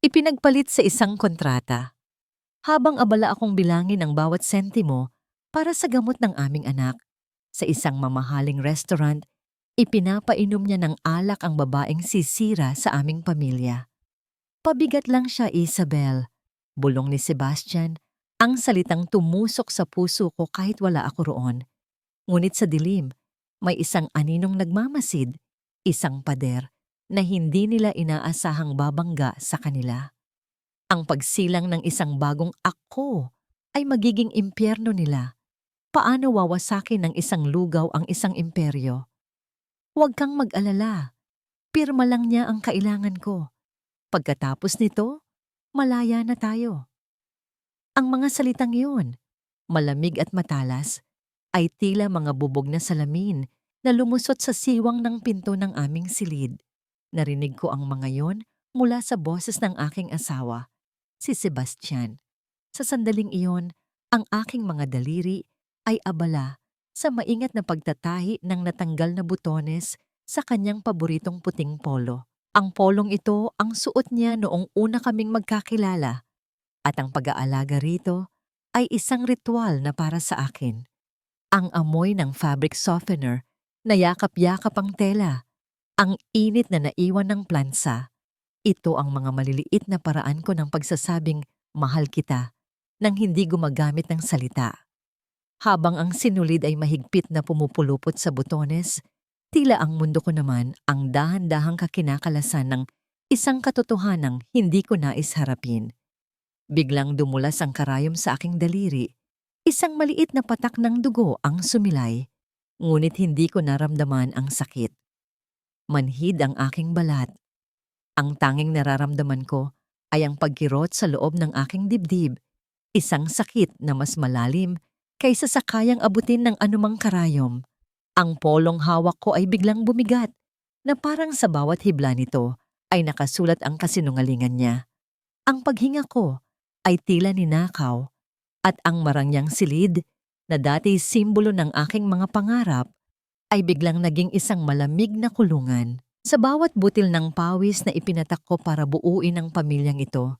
Ipinagpalit sa isang kontrata. Habang abala akong bilangin ang bawat sentimo para sa gamot ng aming anak, sa isang mamahaling restaurant, ipinapainom niya ng alak ang babaeng sisira sa aming pamilya. Pabigat lang siya, Isabel. Bulong ni Sebastian, ang salitang tumusok sa puso ko kahit wala ako roon. Ngunit sa dilim, may isang aninong nagmamasid, isang pader, na hindi nila inaasahang babangga sa kanila. Ang pagsilang ng isang bagong ako ay magiging impyerno nila. Paano wawasakin ng isang lugaw ang isang imperyo? Huwag kang mag-alala. Pirma lang niya ang kailangan ko. Pagkatapos nito, malaya na tayo. Ang mga salitang iyon, malamig at matalas, ay tila mga bubog na salamin na lumusot sa siwang ng pinto ng aming silid. Narinig ko ang mga yon mula sa boses ng aking asawa, si Sebastian. Sa sandaling iyon, ang aking mga daliri ay abala sa maingat na pagtatahi ng natanggal na butones sa kanyang paboritong puting polo. Ang polong ito ang suot niya noong una kaming magkakilala at ang pag-aalaga rito ay isang ritual na para sa akin. Ang amoy ng fabric softener na yakap-yakap ang tela, ang init na naiwan ng plansa. Ito ang mga maliliit na paraan ko ng pagsasabing mahal kita nang hindi gumagamit ng salita. Habang ang sinulid ay mahigpit na pumupulupot sa butones, tila ang mundo ko naman ang dahan-dahang kakinakalasan ng isang katotohanang hindi ko nais harapin. Biglang dumulas ang karayom sa aking daliri. Isang maliit na patak ng dugo ang sumilay, ngunit hindi ko naramdaman ang sakit. Manhid ang aking balat. Ang tanging nararamdaman ko ay ang pagkirot sa loob ng aking dibdib, isang sakit na mas malalim kaysa sa kayang abutin ng anumang karayom. Ang polong hawak ko ay biglang bumigat, na parang sa bawat hibla nito ay nakasulat ang kasinungalingan niya. Ang paghinga ko ay tila ninakaw, at ang marangyang silid na dati simbolo ng aking mga pangarap ay biglang naging isang malamig na kulungan. Sa bawat butil ng pawis na ipinatak ko para buuin ang pamilyang ito,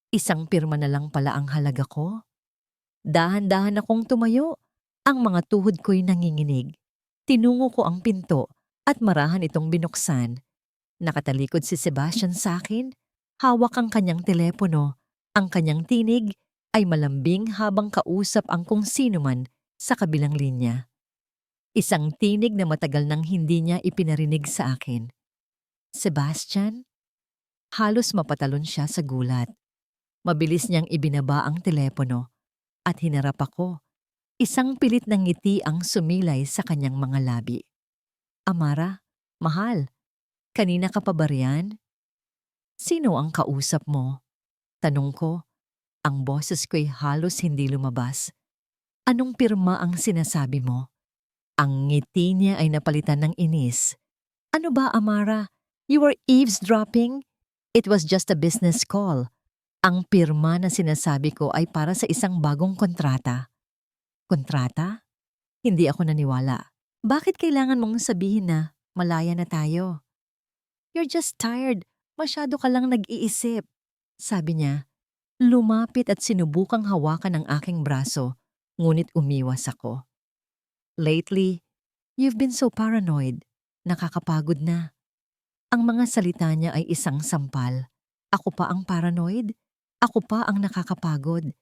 isang pirma na lang pala ang halaga ko. Dahan-dahan akong tumayo, ang mga tuhod ko'y nanginginig. Tinungo ko ang pinto at marahan itong binuksan. Nakatalikod si Sebastian sa akin, hawak ang kanyang telepono. Ang kanyang tinig ay malambing habang kausap ang kung sino man sa kabilang linya. Isang tinig na matagal nang hindi niya ipinarinig sa akin. Sebastian? Halos mapatalon siya sa gulat. Mabilis niyang ibinaba ang telepono at hinarap ako. Isang pilit ng ngiti ang sumilay sa kanyang mga labi. Amara, mahal, kanina ka pa ba riyan? Sino ang kausap mo? Tanong ko. Ang boses ko'y halos hindi lumabas. Anong pirma ang sinasabi mo? Ang ngiti niya ay napalitan ng inis. Ano ba, Amara? You were eavesdropping? It was just a business call. Ang pirma na sinasabi ko ay para sa isang bagong kontrata. Kontrata? Hindi ako naniwala. Bakit kailangan mong sabihin na malaya na tayo? You're just tired. Masyado ka lang nag-iisip. Sabi niya. Lumapit at sinubukang hawakan ang aking braso, ngunit umiwas ako. Lately, you've been so paranoid. Nakakapagod na. Ang mga salita niya ay isang sampal. Ako pa ang paranoid? Ako pa ang nakakapagod.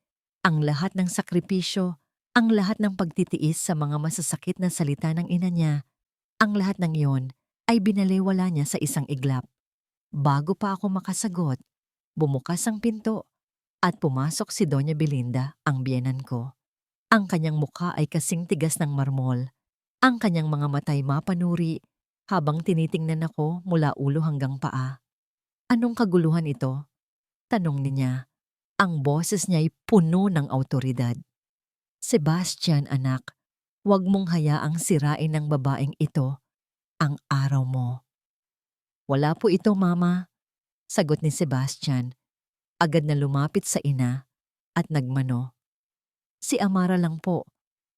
Ang lahat ng sakripisyo, ang lahat ng pagtitiis sa mga masasakit na salita ng ina niya, ang lahat ng iyon ay binaliwala niya sa isang iglap. Bago pa ako makasagot, bumukas ang pinto at pumasok si Doña Belinda, ang biyenan ko. Ang kanyang mukha ay kasing tigas ng marmol. Ang kanyang mga matay mapanuri habang tinitingnan ako mula ulo hanggang paa. Anong kaguluhan ito? Tanong niya. Ang boses niya ay puno ng awtoridad. Sebastian, anak, huwag mong hayaang sirain ng babaeng ito ang araw mo. Wala po ito, Mama, sagot ni Sebastian. Agad na lumapit sa ina at nagmano. Si Amara lang po.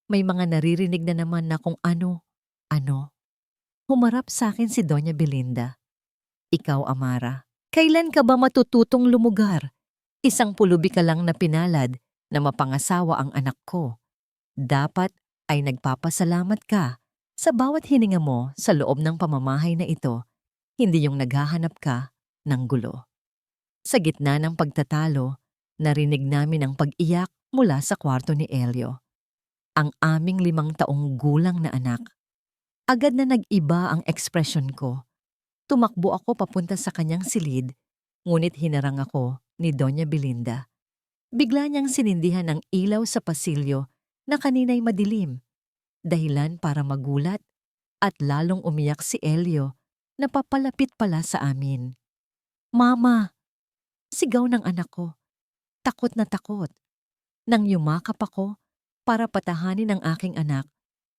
May mga naririnig na naman na kung ano. Humarap sa akin si Doña Belinda. Ikaw, Amara, Kailan ka ba matututong lumugar? Isang pulubi ka lang na pinalad na mapangasawa ang anak ko. Dapat ay nagpapasalamat ka sa bawat hininga mo sa loob ng pamamahay na ito, hindi yung naghahanap ka ng gulo. Sa gitna ng pagtatalo, narinig namin ang pag-iyak mula sa kwarto ni Elio, ang aming 5 taong gulang na anak. Agad na nag-iba ang ekspresyon ko. Tumakbo ako papunta sa kanyang silid, ngunit hinarang ako ni Doña Belinda. Bigla niyang sinindihan ang ilaw sa pasilyo na kanina'y madilim, dahilan para magulat at lalong umiyak si Elio na papalapit pala sa amin. "Mama!" Sigaw ng anak ko, takot na takot. Nang yumakap ako para patahanin ang aking anak,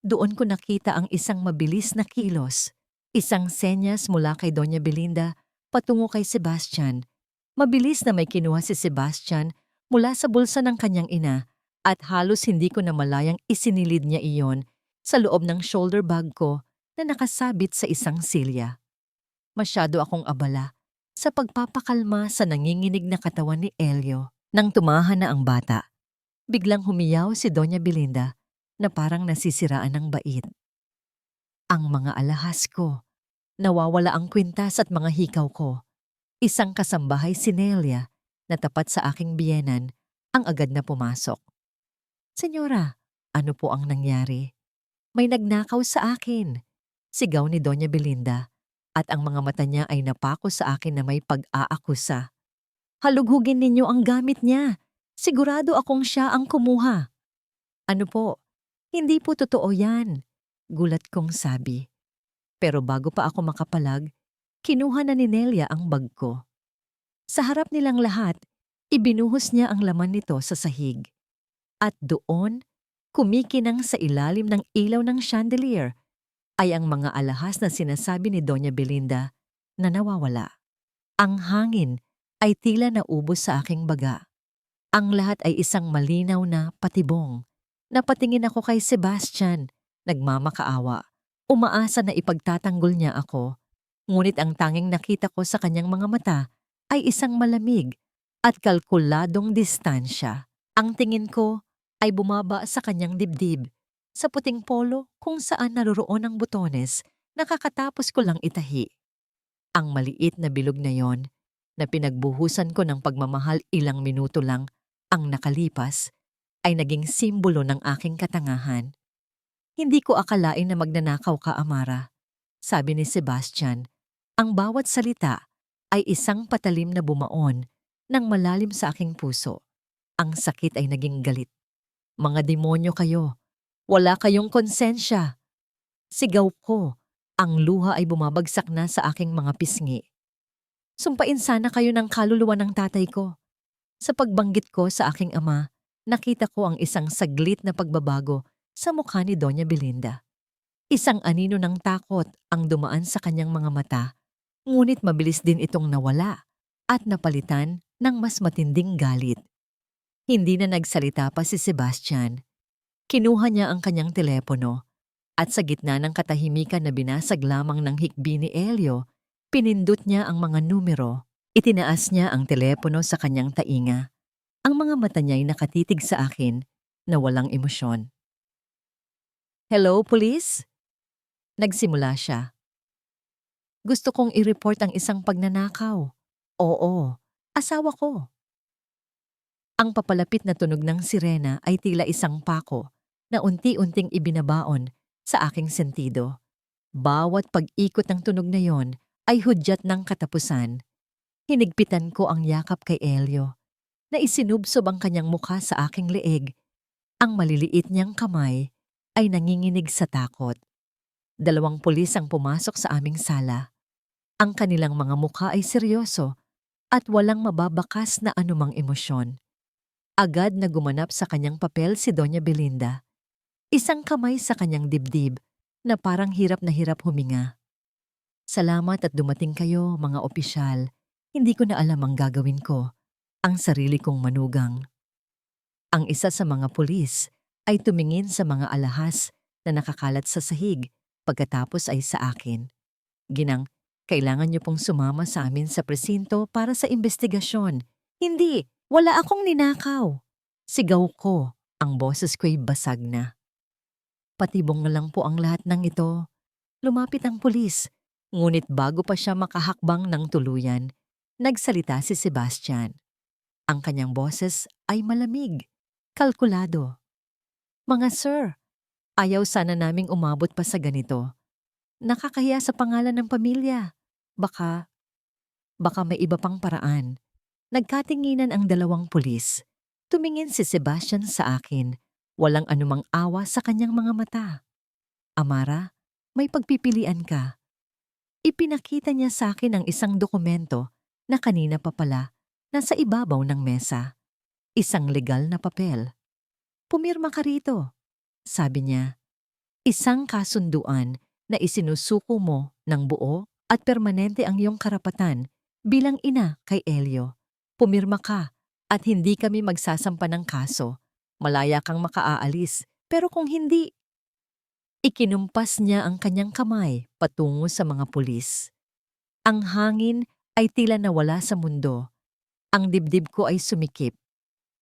doon ko nakita ang isang mabilis na kilos. Isang senyas mula kay Doña Belinda patungo kay Sebastian. Mabilis na may kinuha si Sebastian mula sa bulsa ng kanyang ina at halos hindi ko namalayang isinilid niya iyon sa loob ng shoulder bag ko na nakasabit sa isang silya. Masyado akong abala sa pagpapakalma sa nanginginig na katawan ni Elio. Nang tumahan na ang bata, biglang humiyaw si Doña Belinda na parang nasisiraan ng bait. Ang mga alahas ko, nawawala ang kwintas at mga hikaw ko. Isang kasambahay si Nelia na tapat sa aking biyenan ang agad na pumasok. "Senyora, ano po ang nangyari?" "May nagnakaw sa akin," sigaw ni Doña Belinda, at ang mga mata niya ay napako sa akin na may pag-aakusa. "Halughugin ninyo ang gamit niya. Sigurado akong siya ang kumuha." "Ano po? Hindi po totoo yan," gulat kong sabi. Pero bago pa ako makapalag, kinuha na ni Nelia ang bag ko. Sa harap nilang lahat, ibinuhos niya ang laman nito sa sahig. At doon, kumikinang sa ilalim ng ilaw ng chandelier, ay ang mga alahas na sinasabi ni Doña Belinda na nawawala. Ang hangin ay tila naubos sa aking baga. Ang lahat ay isang malinaw na patibong. Napatingin ako kay Sebastian, nagmamakaawa. Umaasa na ipagtatanggol niya ako, ngunit ang tanging nakita ko sa kanyang mga mata ay isang malamig at kalkuladong distansya. Ang tingin ko ay bumaba sa kanyang dibdib, sa puting polo kung saan naroroon ang butones na kakatapos ko lang itahi. Ang maliit na bilog na yon, na pinagbuhusan ko ng pagmamahal ilang minuto lang ang nakalipas, ay naging simbolo ng aking katangahan. "Hindi ko akalain na magnanakaw ka, Amara," sabi ni Sebastian. Ang bawat salita ay isang patalim na bumaon ng malalim sa aking puso. Ang sakit ay naging galit. "Mga demonyo kayo. Wala kayong konsensya." Sigaw ko. Ang luha ay bumabagsak na sa aking mga pisngi. "Sumpain sana kayo ng kaluluwa ng tatay ko." Sa pagbanggit ko sa aking ama, nakita ko ang isang saglit na pagbabago sa mukha ni Doña Belinda. Isang anino ng takot ang dumaan sa kanyang mga mata, ngunit mabilis din itong nawala at napalitan ng mas matinding galit. Hindi na nagsalita pa si Sebastian. Kinuha niya ang kanyang telepono at sa gitna ng katahimikan na binasag lamang ng hikbi ni Elio, pinindot niya ang mga numero. Itinaas niya ang telepono sa kanyang tainga. Ang mga mata niya ay nakatitig sa akin na walang emosyon. "Hello, police?" Nagsimula siya. "Gusto kong i-report ang isang pagnanakaw." "Oo, asawa ko." Ang papalapit na tunog ng sirena ay tila isang pako na unti-unting ibinabaon sa aking sentido. Bawat pag-ikot ng tunog na yon ay hudyat ng katapusan. Hinigpitan ko ang yakap kay Elio, na isinubsob ang kanyang mukha sa aking leeg. Ang maliliit niyang kamay ay nanginginig sa takot. 2 pulis ang pumasok sa aming sala. Ang kanilang mga mukha ay seryoso at walang mababakas na anumang emosyon. Agad na gumanap sa kanyang papel si Doña Belinda. Isang kamay sa kanyang dibdib na parang hirap na hirap huminga. "Salamat at dumating kayo, mga opisyal. Hindi ko na alam ang gagawin ko." Ang sarili kong manugang. Ang isa sa mga pulis ay tumingin sa mga alahas na nakakalat sa sahig, pagkatapos ay sa akin. Ginang, Kailangan niyo pong sumama sa amin sa presinto para sa investigasyon. Hindi, wala akong ninakaw. Sigaw ko, ang boses ko'y basag na. Patibong na lang po ang lahat ng ito. Lumapit ang pulis, ngunit bago pa siya makahakbang ng tuluyan, nagsalita si Sebastian. Ang kanyang boses ay malamig, kalkulado. Mga sir, ayaw sana naming umabot pa sa ganito. Nakakahiya sa pangalan ng pamilya. Baka may iba pang paraan. Nagkatinginan ang dalawang pulis. Tumingin si Sebastian sa akin. Walang anumang awa sa kanyang mga mata. Amara, may pagpipilian ka. Ipinakita niya sa akin ang isang dokumento na kanina pa pala nasa ibabaw ng mesa. Isang legal na papel. Pumirma ka rito, sabi niya. Isang kasunduan na isinusuko mo ng buo at permanente ang iyong karapatan bilang ina kay Elio. Pumirma ka at hindi kami magsasampa ng kaso. Malaya kang makaaalis, pero kung hindi, ikinumpas niya ang kanyang kamay patungo sa mga pulis. Ang hangin ay tila nawala sa mundo. Ang dibdib ko ay sumikip.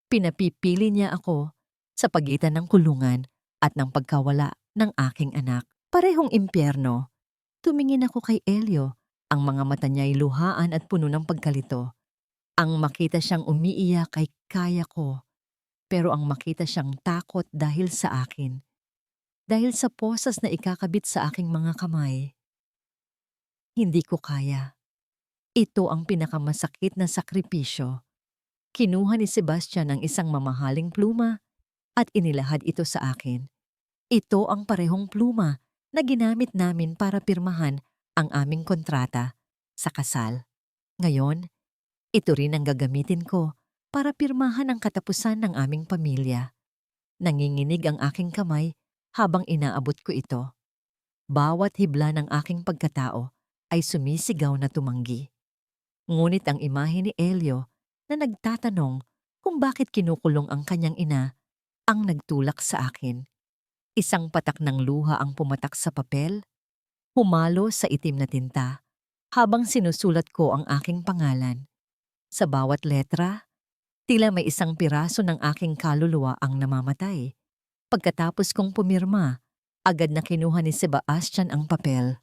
Pinapipili niya ako sa pagitan ng kulungan at ng pagkawala ng aking anak. Parehong impyerno. Tumingin ako kay Elio. Ang mga mata niya ay luhaan at puno ng pagkalito. Ang makita siyang umiiyak ay kaya ko. Pero ang makita siyang takot dahil sa akin. Dahil sa posas na ikakabit sa aking mga kamay. Hindi ko kaya. Ito ang pinakamasakit na sakripisyo. Kinuha ni Sebastian ang isang mamahaling pluma at inilahad ito sa akin. Ito ang parehong pluma na ginamit namin para pirmahan ang aming kontrata sa kasal. Ngayon, ito rin ang gagamitin ko para pirmahan ang katapusan ng aming pamilya. Nanginginig ang aking kamay habang inaabot ko ito. Bawat hibla ng aking pagkatao ay sumisigaw na tumanggi. Ngunit ang imahe ni Elio na nagtatanong kung bakit kinukulong ang kanyang ina ang nagtulak sa akin. Isang patak ng luha ang pumatak sa papel, humalo sa itim na tinta, habang sinusulat ko ang aking pangalan. Sa bawat letra, tila may isang piraso ng aking kaluluwa ang namamatay. Pagkatapos kong pumirma, agad na kinuha ni Sebastian ang papel.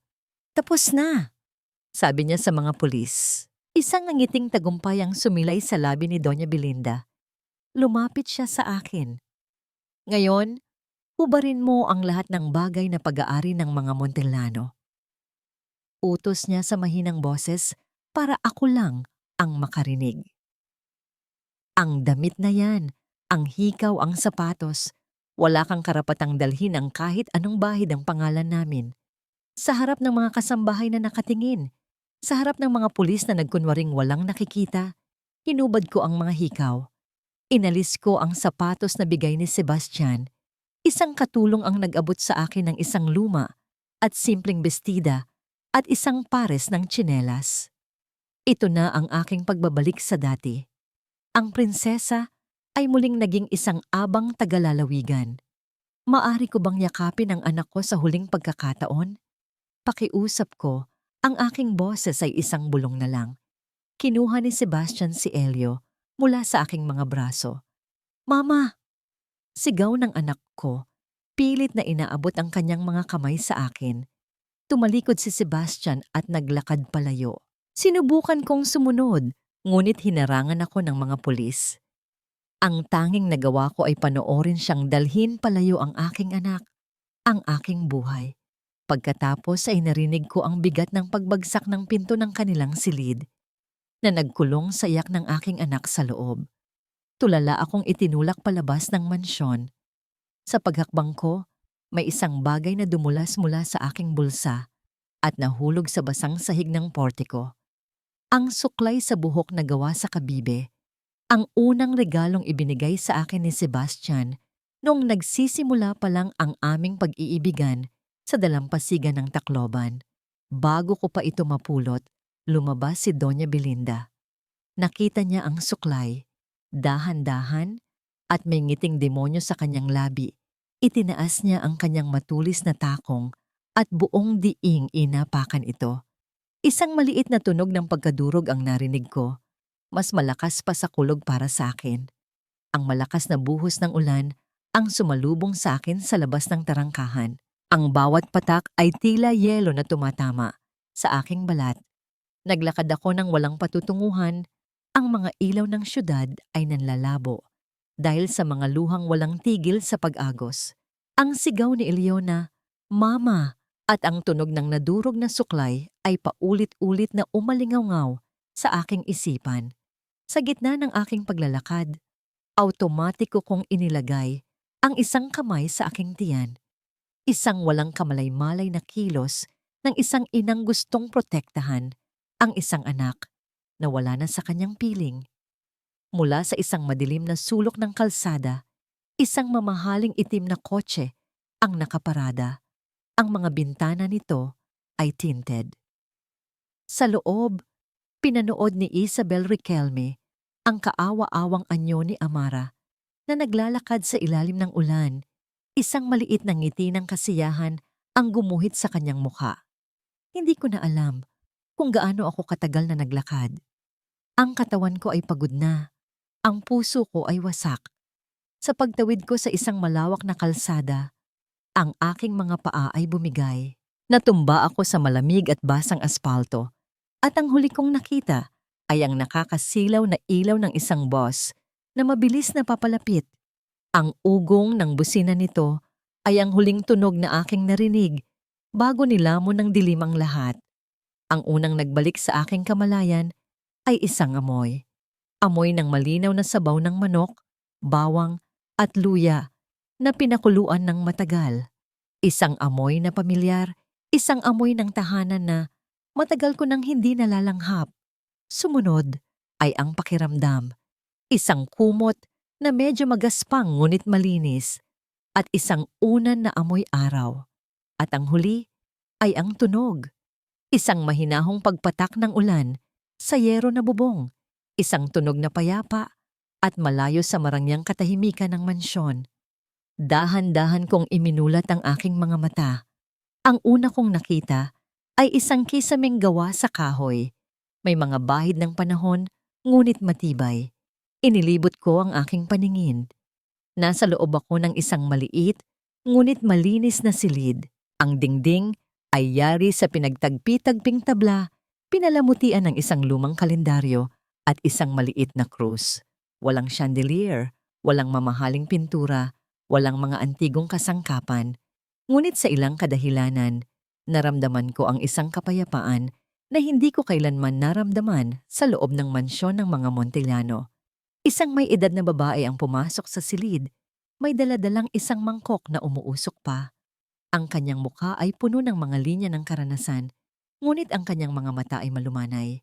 Tapos na, sabi niya sa mga pulis. Isang ngiting tagumpay ang sumilay sa labi ni Doña Belinda. Lumapit siya sa akin. Ngayon, hubarin mo ang lahat ng bagay na pag-aari ng mga Montellano. Utos niya sa mahinang boses para ako lang ang makarinig. Ang damit na yan, ang hikaw, ang sapatos, wala kang karapatang dalhin ang kahit anong bahid ang pangalan namin. Sa harap ng mga kasambahay na nakatingin, sa harap ng mga pulis na nagkunwaring walang nakikita, hinubad ko ang mga hikaw. Inalis ko ang sapatos na bigay ni Sebastian. Isang katulong ang nag-abot sa akin ng isang luma at simpleng bestida at isang pares ng tsinelas. Ito na ang aking pagbabalik sa dati. Ang prinsesa ay muling naging isang abang tagalalawigan. Maari ko bang yakapin ang anak ko sa huling pagkakataon? Pakiusap ko, ang aking boses ay isang bulong na lang. Kinuha ni Sebastian si Elio mula sa aking mga braso. Mama! Sigaw ng anak ko, pilit na inaabot ang kanyang mga kamay sa akin. Tumalikod si Sebastian at naglakad palayo. Sinubukan kong sumunod, ngunit hinarangan ako ng mga pulis. Ang tanging nagawa ko ay panoorin siyang dalhin palayo ang aking anak, ang aking buhay. Pagkatapos ay narinig ko ang bigat ng pagbagsak ng pinto ng kanilang silid, na nagkulong sa iyak ng aking anak sa loob. Tulala akong itinulak palabas ng mansyon. Sa paghakbang ko, may isang bagay na dumulas mula sa aking bulsa at nahulog sa basang sahig ng portiko. Ang suklay sa buhok na gawa sa kabibe, ang unang regalong ibinigay sa akin ni Sebastian noong nagsisimula pa lang ang aming pag-iibigan sa dalampasigan ng Tacloban. Bago ko pa ito mapulot, lumabas si Doña Belinda. Nakita niya ang suklay, dahan-dahan at may ngiting demonyo sa kanyang labi. Itinaas niya ang kanyang matulis na takong at buong diing inapakan ito. Isang maliit na tunog ng pagkadurog ang narinig ko. Mas malakas pa sa kulog para sa akin. Ang malakas na buhos ng ulan ang sumalubong sa akin sa labas ng tarangkahan. Ang bawat patak ay tila yelo na tumatama sa aking balat. Naglakad ako ng walang patutunguhan. Ang mga ilaw ng syudad ay nanlalabo dahil sa mga luhang walang tigil sa pag-agos. Ang sigaw ni Eliona, "Mama!" at ang tunog ng nadurog na suklay ay paulit-ulit na umalingaw sa aking isipan. Sa gitna ng aking paglalakad, automatiko kong inilagay ang isang kamay sa aking tiyan. Isang walang kamalay-malay na kilos ng isang inang gustong protektahan ang isang anak na wala na sa kanyang piling. Mula sa isang madilim na sulok ng kalsada, isang mamahaling itim na kotse ang nakaparada. Ang mga bintana nito ay tinted. Sa loob, pinanood ni Isabel Riquelme ang kaawa-awang anyo ni Amara na naglalakad sa ilalim ng ulan. Isang maliit na ngiti ng kasiyahan ang gumuhit sa kanyang mukha. Hindi ko na alam kung gaano ako katagal na naglakad. Ang katawan ko ay pagod na. Ang puso ko ay wasak. Sa pagtawid ko sa isang malawak na kalsada, ang aking mga paa ay bumigay. Natumba ako sa malamig at basang aspalto. At ang huli kong nakita ay ang nakakasilaw na ilaw ng isang bus na mabilis na papalapit. Ang ugong ng busina nito ay ang huling tunog na aking narinig bago nilamon ng dilim ang lahat. Ang unang nagbalik sa aking kamalayan ay isang amoy. Amoy ng malinaw na sabaw ng manok, bawang at luya na pinakuluan ng matagal. Isang amoy na pamilyar, isang amoy ng tahanan na matagal ko nang hindi nalalanghap. Sumunod ay ang pakiramdam. Isang kumot na medyo magaspang ngunit malinis at isang unan na amoy araw. At ang huli ay ang tunog. Isang mahinahong pagpatak ng ulan sa yero na bubong. Isang tunog na payapa at malayo sa marangyang katahimikan ng mansyon. Dahan-dahan kong iminulat ang aking mga mata. Ang una kong nakita ay isang kisaming gawa sa kahoy. May mga bahid ng panahon, ngunit matibay. Inilibot ko ang aking paningin. Nasa loob ako ng isang maliit, ngunit malinis na silid. Ang dingding ay yari sa pinagtagpi-tagping tabla, pinalamutian ng isang lumang kalendaryo at isang maliit na krus. Walang chandelier, walang mamahaling pintura, walang mga antigong kasangkapan. Ngunit sa ilang kadahilanan, naramdaman ko ang isang kapayapaan na hindi ko kailanman naramdaman sa loob ng mansyon ng mga Montellano. Isang may edad na babae ang pumasok sa silid. May daladalang isang mangkok na umuusok pa. Ang kanyang mukha ay puno ng mga linya ng karanasan, ngunit ang kanyang mga mata ay malumanay.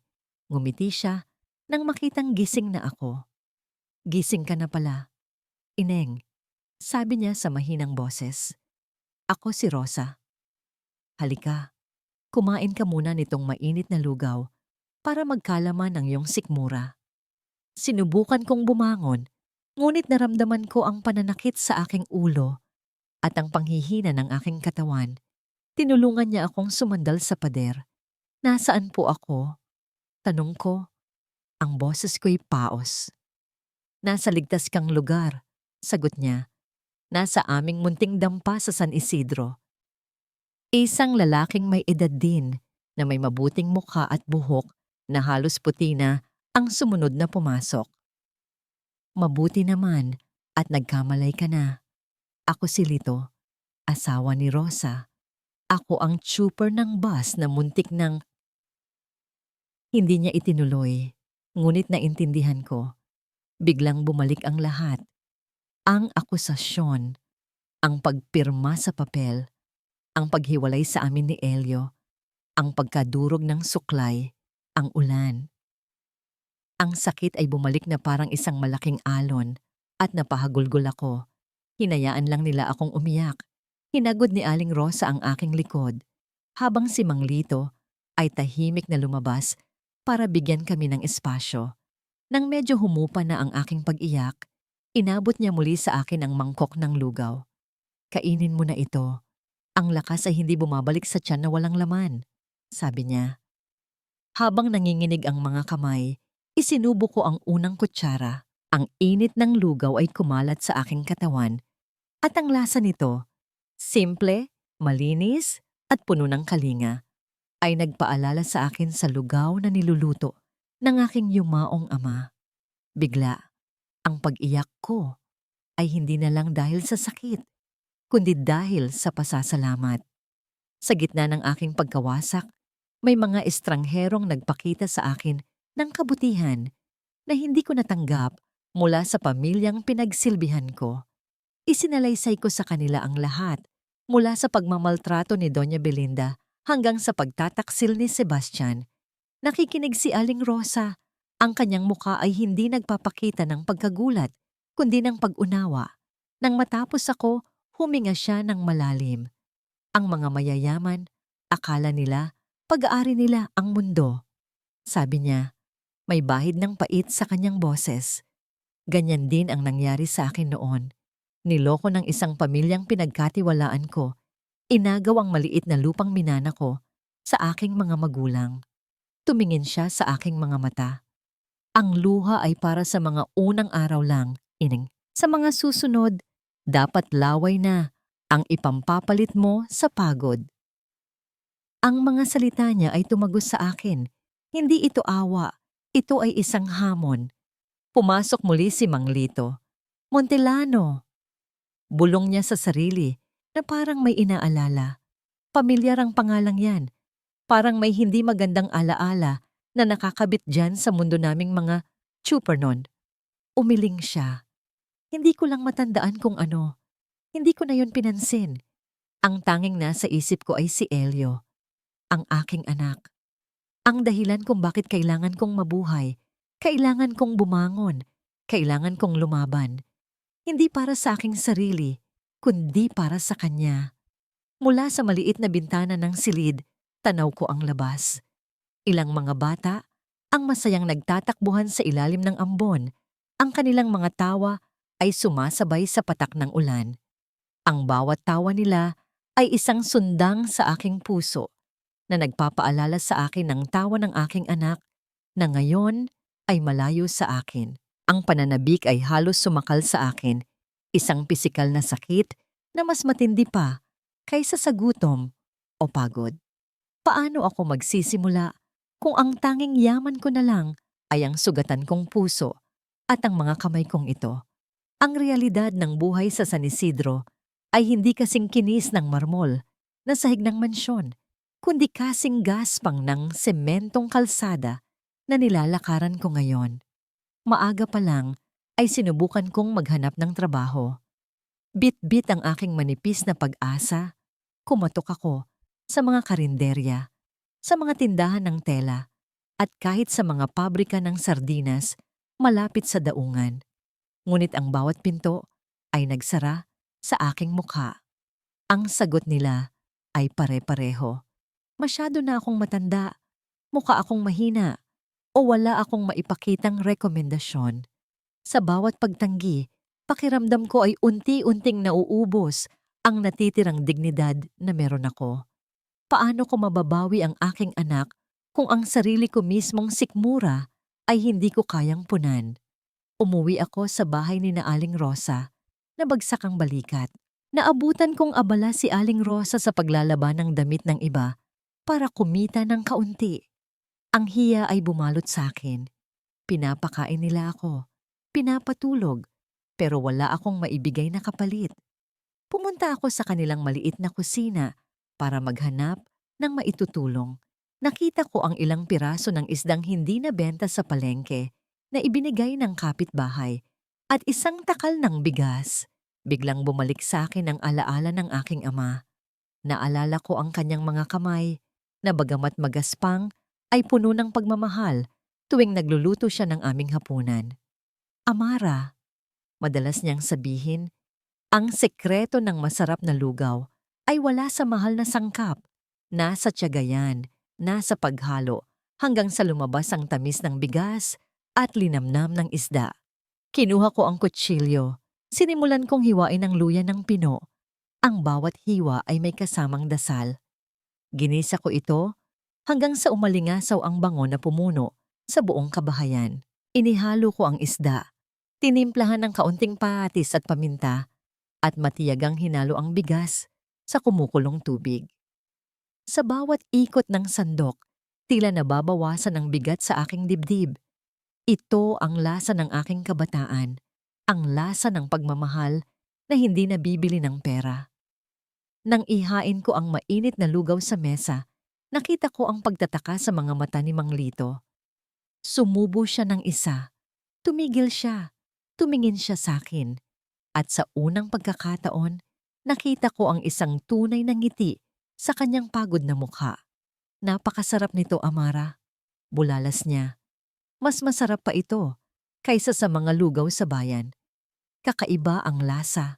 Ngumiti siya nang makitang gising na ako. "Gising ka na pala, Ineng," sabi niya sa mahinang boses. "Ako si Rosa. Halika, kumain ka muna nitong mainit na lugaw para magkalaman ang iyong sikmura." Sinubukan kong bumangon, ngunit naramdaman ko ang pananakit sa aking ulo at ang panghihina ng aking katawan. Tinulungan niya akong sumandal sa pader. "Nasaan po ako?" tanong ko. Ang boses ko'y paos. "Nasa ligtas kang lugar," sagot niya. "Nasa aming munting dampa sa San Isidro." Isang lalaking may edad din na may mabuting mukha at buhok na halos puti na ang sumunod na pumasok. "Mabuti naman at nagkamalay ka na. Ako si Lito, asawa ni Rosa. Ako ang tsuper ng bus na muntik ng..." Hindi niya itinuloy, ngunit naintindihan ko. Biglang bumalik ang lahat. Ang akusasyon, ang pagpirma sa papel, ang paghiwalay sa amin ni Elio, ang pagkadurog ng suklay, ang ulan. Ang sakit ay bumalik na parang isang malaking alon at napahagulgol ako. Hinayaan lang nila akong umiyak. Hinagod ni Aling Rosa ang aking likod, habang si Mang Lito ay tahimik na lumabas para bigyan kami ng espasyo. Nang medyo humupa na ang aking pag-iyak, inabot niya muli sa akin ang mangkok ng lugaw. "Kainin mo na ito. Ang lakas ay hindi bumabalik sa tiyan na walang laman," sabi niya. Habang nanginginig ang mga kamay, isinubo ko ang unang kutsara. Ang init ng lugaw ay kumalat sa aking katawan at ang lasa nito, simple, malinis at puno ng kalinga, ay nagpaalala sa akin sa lugaw na niluluto ng aking yumaong ama. Bigla, ang pag-iyak ko ay hindi na lang dahil sa sakit, kundi dahil sa pasasalamat. Sa gitna ng aking pagkawasak, may mga estrangherong nagpakita sa akin ng kabutihan na hindi ko natanggap mula sa pamilyang pinagsilbihan ko. Isinalaysay ko sa kanila ang lahat, mula sa pagmamaltrato ni Doña Belinda hanggang sa pagtataksil ni Sebastian. Nakikinig si Aling Rosa. Ang kanyang muka ay hindi nagpapakita ng pagkagulat, kundi ng pag-unawa. Nang matapos ako, huminga siya ng malalim. Ang mga mayayaman, akala nila, pag-aari nila ang mundo. Sabi niya, may bahid ng pait sa kanyang boses. Ganyan din ang nangyari sa akin noon. Niloko ng isang pamilyang pinagkatiwalaan ko. Inagaw ang maliit na lupang minana ko sa aking mga magulang. Tumingin siya sa aking mga mata. Ang luha ay para sa mga unang araw lang, ining. Sa mga susunod, dapat laway na ang ipampapalit mo sa pagod. Ang mga salita niya ay tumagos sa akin. Hindi ito awa, ito ay isang hamon. Pumasok muli si Mang Lito. Montellano! Bulong niya sa sarili na parang may inaalala. Pamilyar ang pangalang yan. Parang may hindi magandang alaala na nakakabit dyan sa mundo naming mga chupernon. Umiling siya. Hindi ko lang matandaan kung ano. Hindi ko na yun pinansin. Ang tanging nasa isip ko ay si Elio, ang aking anak. Ang dahilan kung bakit kailangan kong mabuhay, kailangan kong bumangon, kailangan kong lumaban. Hindi para sa aking sarili, kundi para sa kanya. Mula sa maliit na bintana ng silid, tanaw ko ang labas. Ilang mga bata, ang masayang nagtatakbuhan sa ilalim ng ambon. Ang kanilang mga tawa ay sumasabay sa patak ng ulan. Ang bawat tawa nila ay isang sundang sa aking puso na nagpapaalala sa akin ng tawa ng aking anak na ngayon ay malayo sa akin. Ang pananabik ay halos sumakal sa akin, isang pisikal na sakit na mas matindi pa kaysa sa gutom o pagod. Paano ako magsisimula kung ang tanging yaman ko na lang ay ang sugatan kong puso at ang mga kamay kong ito? Ang realidad ng buhay sa San Isidro ay hindi kasing kinis ng marmol na sahig ng mansyon, kundi kasing gaspang ng sementong kalsada na nilalakaran ko ngayon. Maaga pa lang ay sinubukan kong maghanap ng trabaho. Bit-bit ang aking manipis na pag-asa. Kumatok ako sa mga karinderya, sa mga tindahan ng tela, at kahit sa mga pabrika ng sardinas malapit sa daungan. Ngunit ang bawat pinto ay nagsara sa aking mukha. Ang sagot nila ay pare-pareho. Masyado na akong matanda, mukha akong mahina, o wala akong maipakitang rekomendasyon. Sa bawat pagtanggi, pakiramdam ko ay unti-unting nauubos ang natitirang dignidad na meron ako. Paano ko mababawi ang aking anak kung ang sarili ko mismong sikmura ay hindi ko kayang punan? Umuwi ako sa bahay ni na Aling Rosa, nabagsak ang balikat. Naabutan kong abala si Aling Rosa sa paglalaban ng damit ng iba para kumita ng kaunti. Ang hiya ay bumalot sa akin. Pinapakain nila ako, pinapatulog, pero wala akong maibigay na kapalit. Pumunta ako sa kanilang maliit na kusina para maghanap ng maitutulong. Nakita ko ang ilang piraso ng isdang hindi nabenta sa palengke na ibinigay ng kapitbahay at isang takal ng bigas. Biglang bumalik sa akin ang alaala ng aking ama. Naalala ko ang kanyang mga kamay na bagamat magaspang ay puno ng pagmamahal tuwing nagluluto siya ng aming hapunan. Amara, madalas niyang sabihin, ang sekreto ng masarap na lugaw ay wala sa mahal na sangkap. Nasa tiyaga yan, nasa paghalo, hanggang sa lumabas ang tamis ng bigas at linamnam ng isda. Kinuha ko ang kutsilyo. Sinimulan kong hiwain ang luya ng pino. Ang bawat hiwa ay may kasamang dasal. Ginisa ko ito hanggang sa umalingasaw ang bango na pumuno sa buong kabahayan. Inihalo ko ang isda, tinimplahan ng kaunting patis at paminta, at matiyagang hinalo ang bigas sa kumukulong tubig. Sa bawat ikot ng sandok, tila nababawasan ang bigat sa aking dibdib. Ito ang lasa ng aking kabataan, ang lasa ng pagmamahal na hindi nabibili ng pera. Nang ihain ko ang mainit na lugaw sa mesa, nakita ko ang pagtataka sa mga mata ni Mang Lito. Sumubo siya ng isa, tumigil siya, tumingin siya sa akin, at sa unang pagkakataon, nakita ko ang isang tunay na ngiti sa kanyang pagod na mukha. Napakasarap nito, Amara. Bulalas niya. Mas masarap pa ito kaysa sa mga lugaw sa bayan. Kakaiba ang lasa,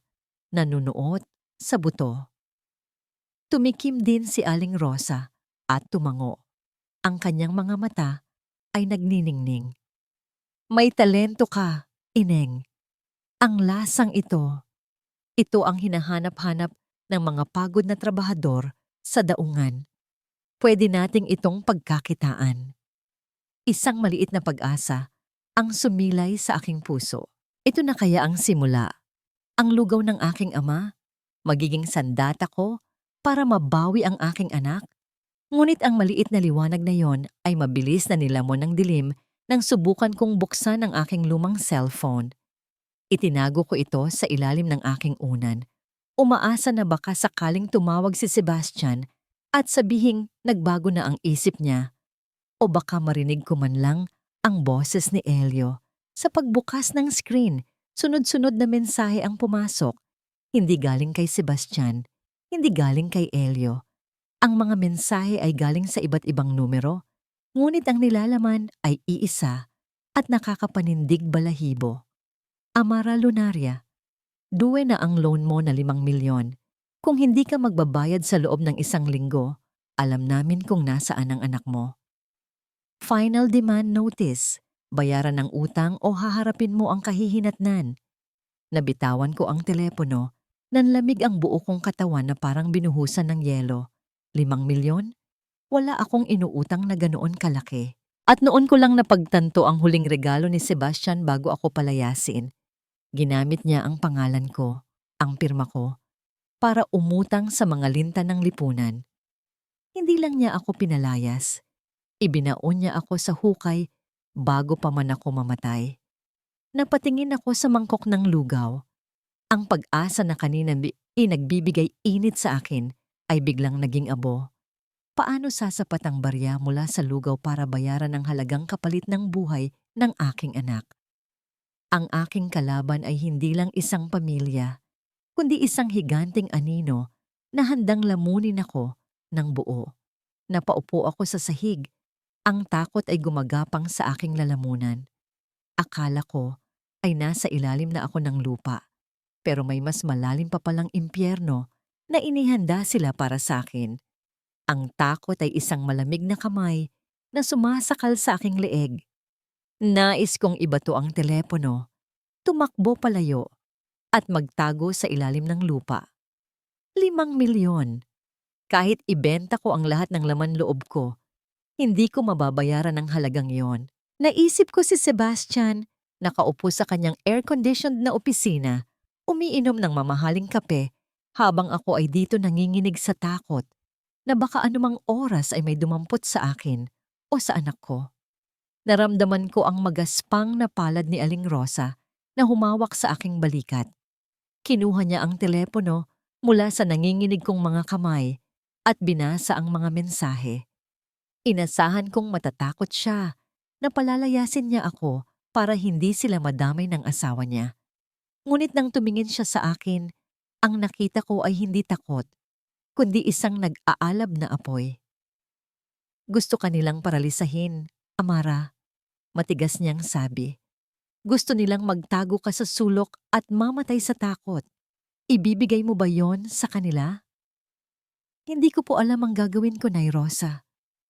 nanunuot sa buto. Tumikim din si Aling Rosa at tumango. Ang kanyang mga mata ay nagniningning. May talento ka, Ineng. Ang lasang ito, ito ang hinahanap-hanap ng mga pagod na trabahador sa daungan. Pwede nating itong pagkakitaan. Isang maliit na pag-asa ang sumilay sa aking puso. Ito na kaya ang simula. Ang lugaw ng aking ama, magiging sandata ko para mabawi ang aking anak. Ngunit ang maliit na liwanag na yon ay mabilis na nilamon ng dilim nang subukan kong buksan ang aking lumang cellphone. Itinago ko ito sa ilalim ng aking unan. Umaasa na baka sakaling tumawag si Sebastian at sabihing nagbago na ang isip niya. O baka marinig ko man lang ang boses ni Elio. Sa pagbukas ng screen, sunod-sunod na mensahe ang pumasok. Hindi galing kay Sebastian, hindi galing kay Elio. Ang mga mensahe ay galing sa iba't ibang numero, ngunit ang nilalaman ay iisa at nakakapanindig balahibo. Amara Lunaria, duwe na ang loan mo na 5 milyon. Kung hindi ka magbabayad sa loob ng 1 linggo, alam namin kung nasaan ang anak mo. Final demand notice, bayaran ng utang o haharapin mo ang kahihinatnan. Nabitawan ko ang telepono, nanlamig ang buo kong katawan na parang binuhusan ng yelo. 5 milyon? Wala akong inuutang na ganoon kalaki. At noon ko lang napagtanto ang huling regalo ni Sebastian bago ako palayasin. Ginamit niya ang pangalan ko, ang pirma ko, para umutang sa mga linta ng lipunan. Hindi lang niya ako pinalayas. Ibinaon niya ako sa hukay bago pa man ako mamatay. Napatingin ako sa mangkok ng lugaw. Ang pag-asa na kanina nagbibigay init sa akin ay biglang naging abo. Paano sasapat ang barya mula sa lugaw para bayaran ang halagang kapalit ng buhay ng aking anak? Ang aking kalaban ay hindi lang isang pamilya, kundi isang higanting anino na handang lamunin ako ng buo. Napaupo ako sa sahig. Ang takot ay gumagapang sa aking lalamunan. Akala ko ay nasa ilalim na ako ng lupa, pero may mas malalim pa palang impyerno na inihanda sila para sa akin. Ang takot ay isang malamig na kamay na sumasakal sa aking leeg. Nais kong ibato ang telepono, tumakbo palayo, at magtago sa ilalim ng lupa. 5 milyon. Kahit ibenta ko ang lahat ng laman loob ko, hindi ko mababayaran ang halagang yon. Naisip ko si Sebastian, nakaupo sa kanyang air-conditioned na opisina, umiinom ng mamahaling kape, habang ako ay dito nanginginig sa takot na baka anumang oras ay may dumampot sa akin o sa anak ko. Naramdaman ko ang magaspang na palad ni Aling Rosa na humawak sa aking balikat. Kinuha niya ang telepono mula sa nanginginig kong mga kamay at binasa ang mga mensahe. Inasahan kong matatakot siya na palalayasin niya ako para hindi sila madamay ng asawa niya. Ngunit nang tumingin siya sa akin, ang nakita ko ay hindi takot, kundi isang nag-aalab na apoy. Gusto ka nilang paralisahin, Amara, matigas niyang sabi. Gusto nilang magtago ka sa sulok at mamatay sa takot. Ibibigay mo ba yon sa kanila? Hindi ko po alam ang gagawin ko, Nay Rosa.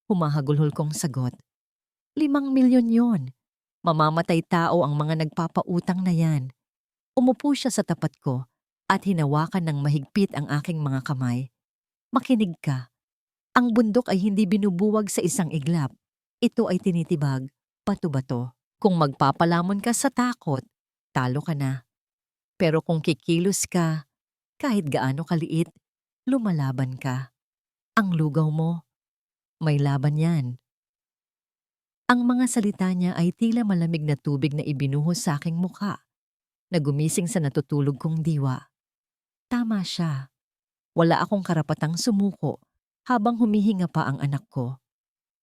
Humahagulhol kong sagot. 5 milyon yon. Mamamatay tao ang mga nagpapautang na yan. Umupo siya sa tapat ko at hinawakan ng mahigpit ang aking mga kamay. Makinig ka. Ang bundok ay hindi binubuwag sa isang iglap. Ito ay tinitibag, bato-bato. Kung magpapalamon ka sa takot, talo ka na. Pero kung kikilos ka, kahit gaano kaliit, lumalaban ka. Ang lugaw mo, may laban yan. Ang mga salita niya ay tila malamig na tubig na ibinuhos sa aking mukha, na gumising sa natutulog kong diwa. Tama siya. Wala akong karapatang sumuko habang humihinga pa ang anak ko.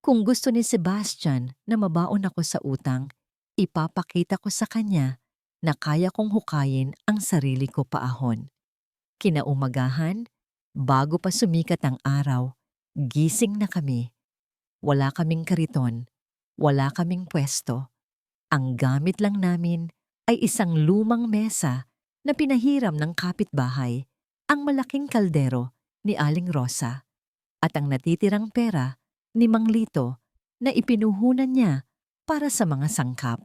Kung gusto ni Sebastian na mabaon ako sa utang, ipapakita ko sa kanya na kaya kong hukayin ang sarili ko paahon. Kinaumagahan, bago pa sumikat ang araw, gising na kami. Wala kaming kariton, wala kaming pwesto. Ang gamit lang namin ay isang lumang mesa na pinahiram ng kapitbahay, ang malaking kaldero ni Aling Rosa, at ang natitirang pera ni Mang Lito na ipinuhunan niya para sa mga sangkap.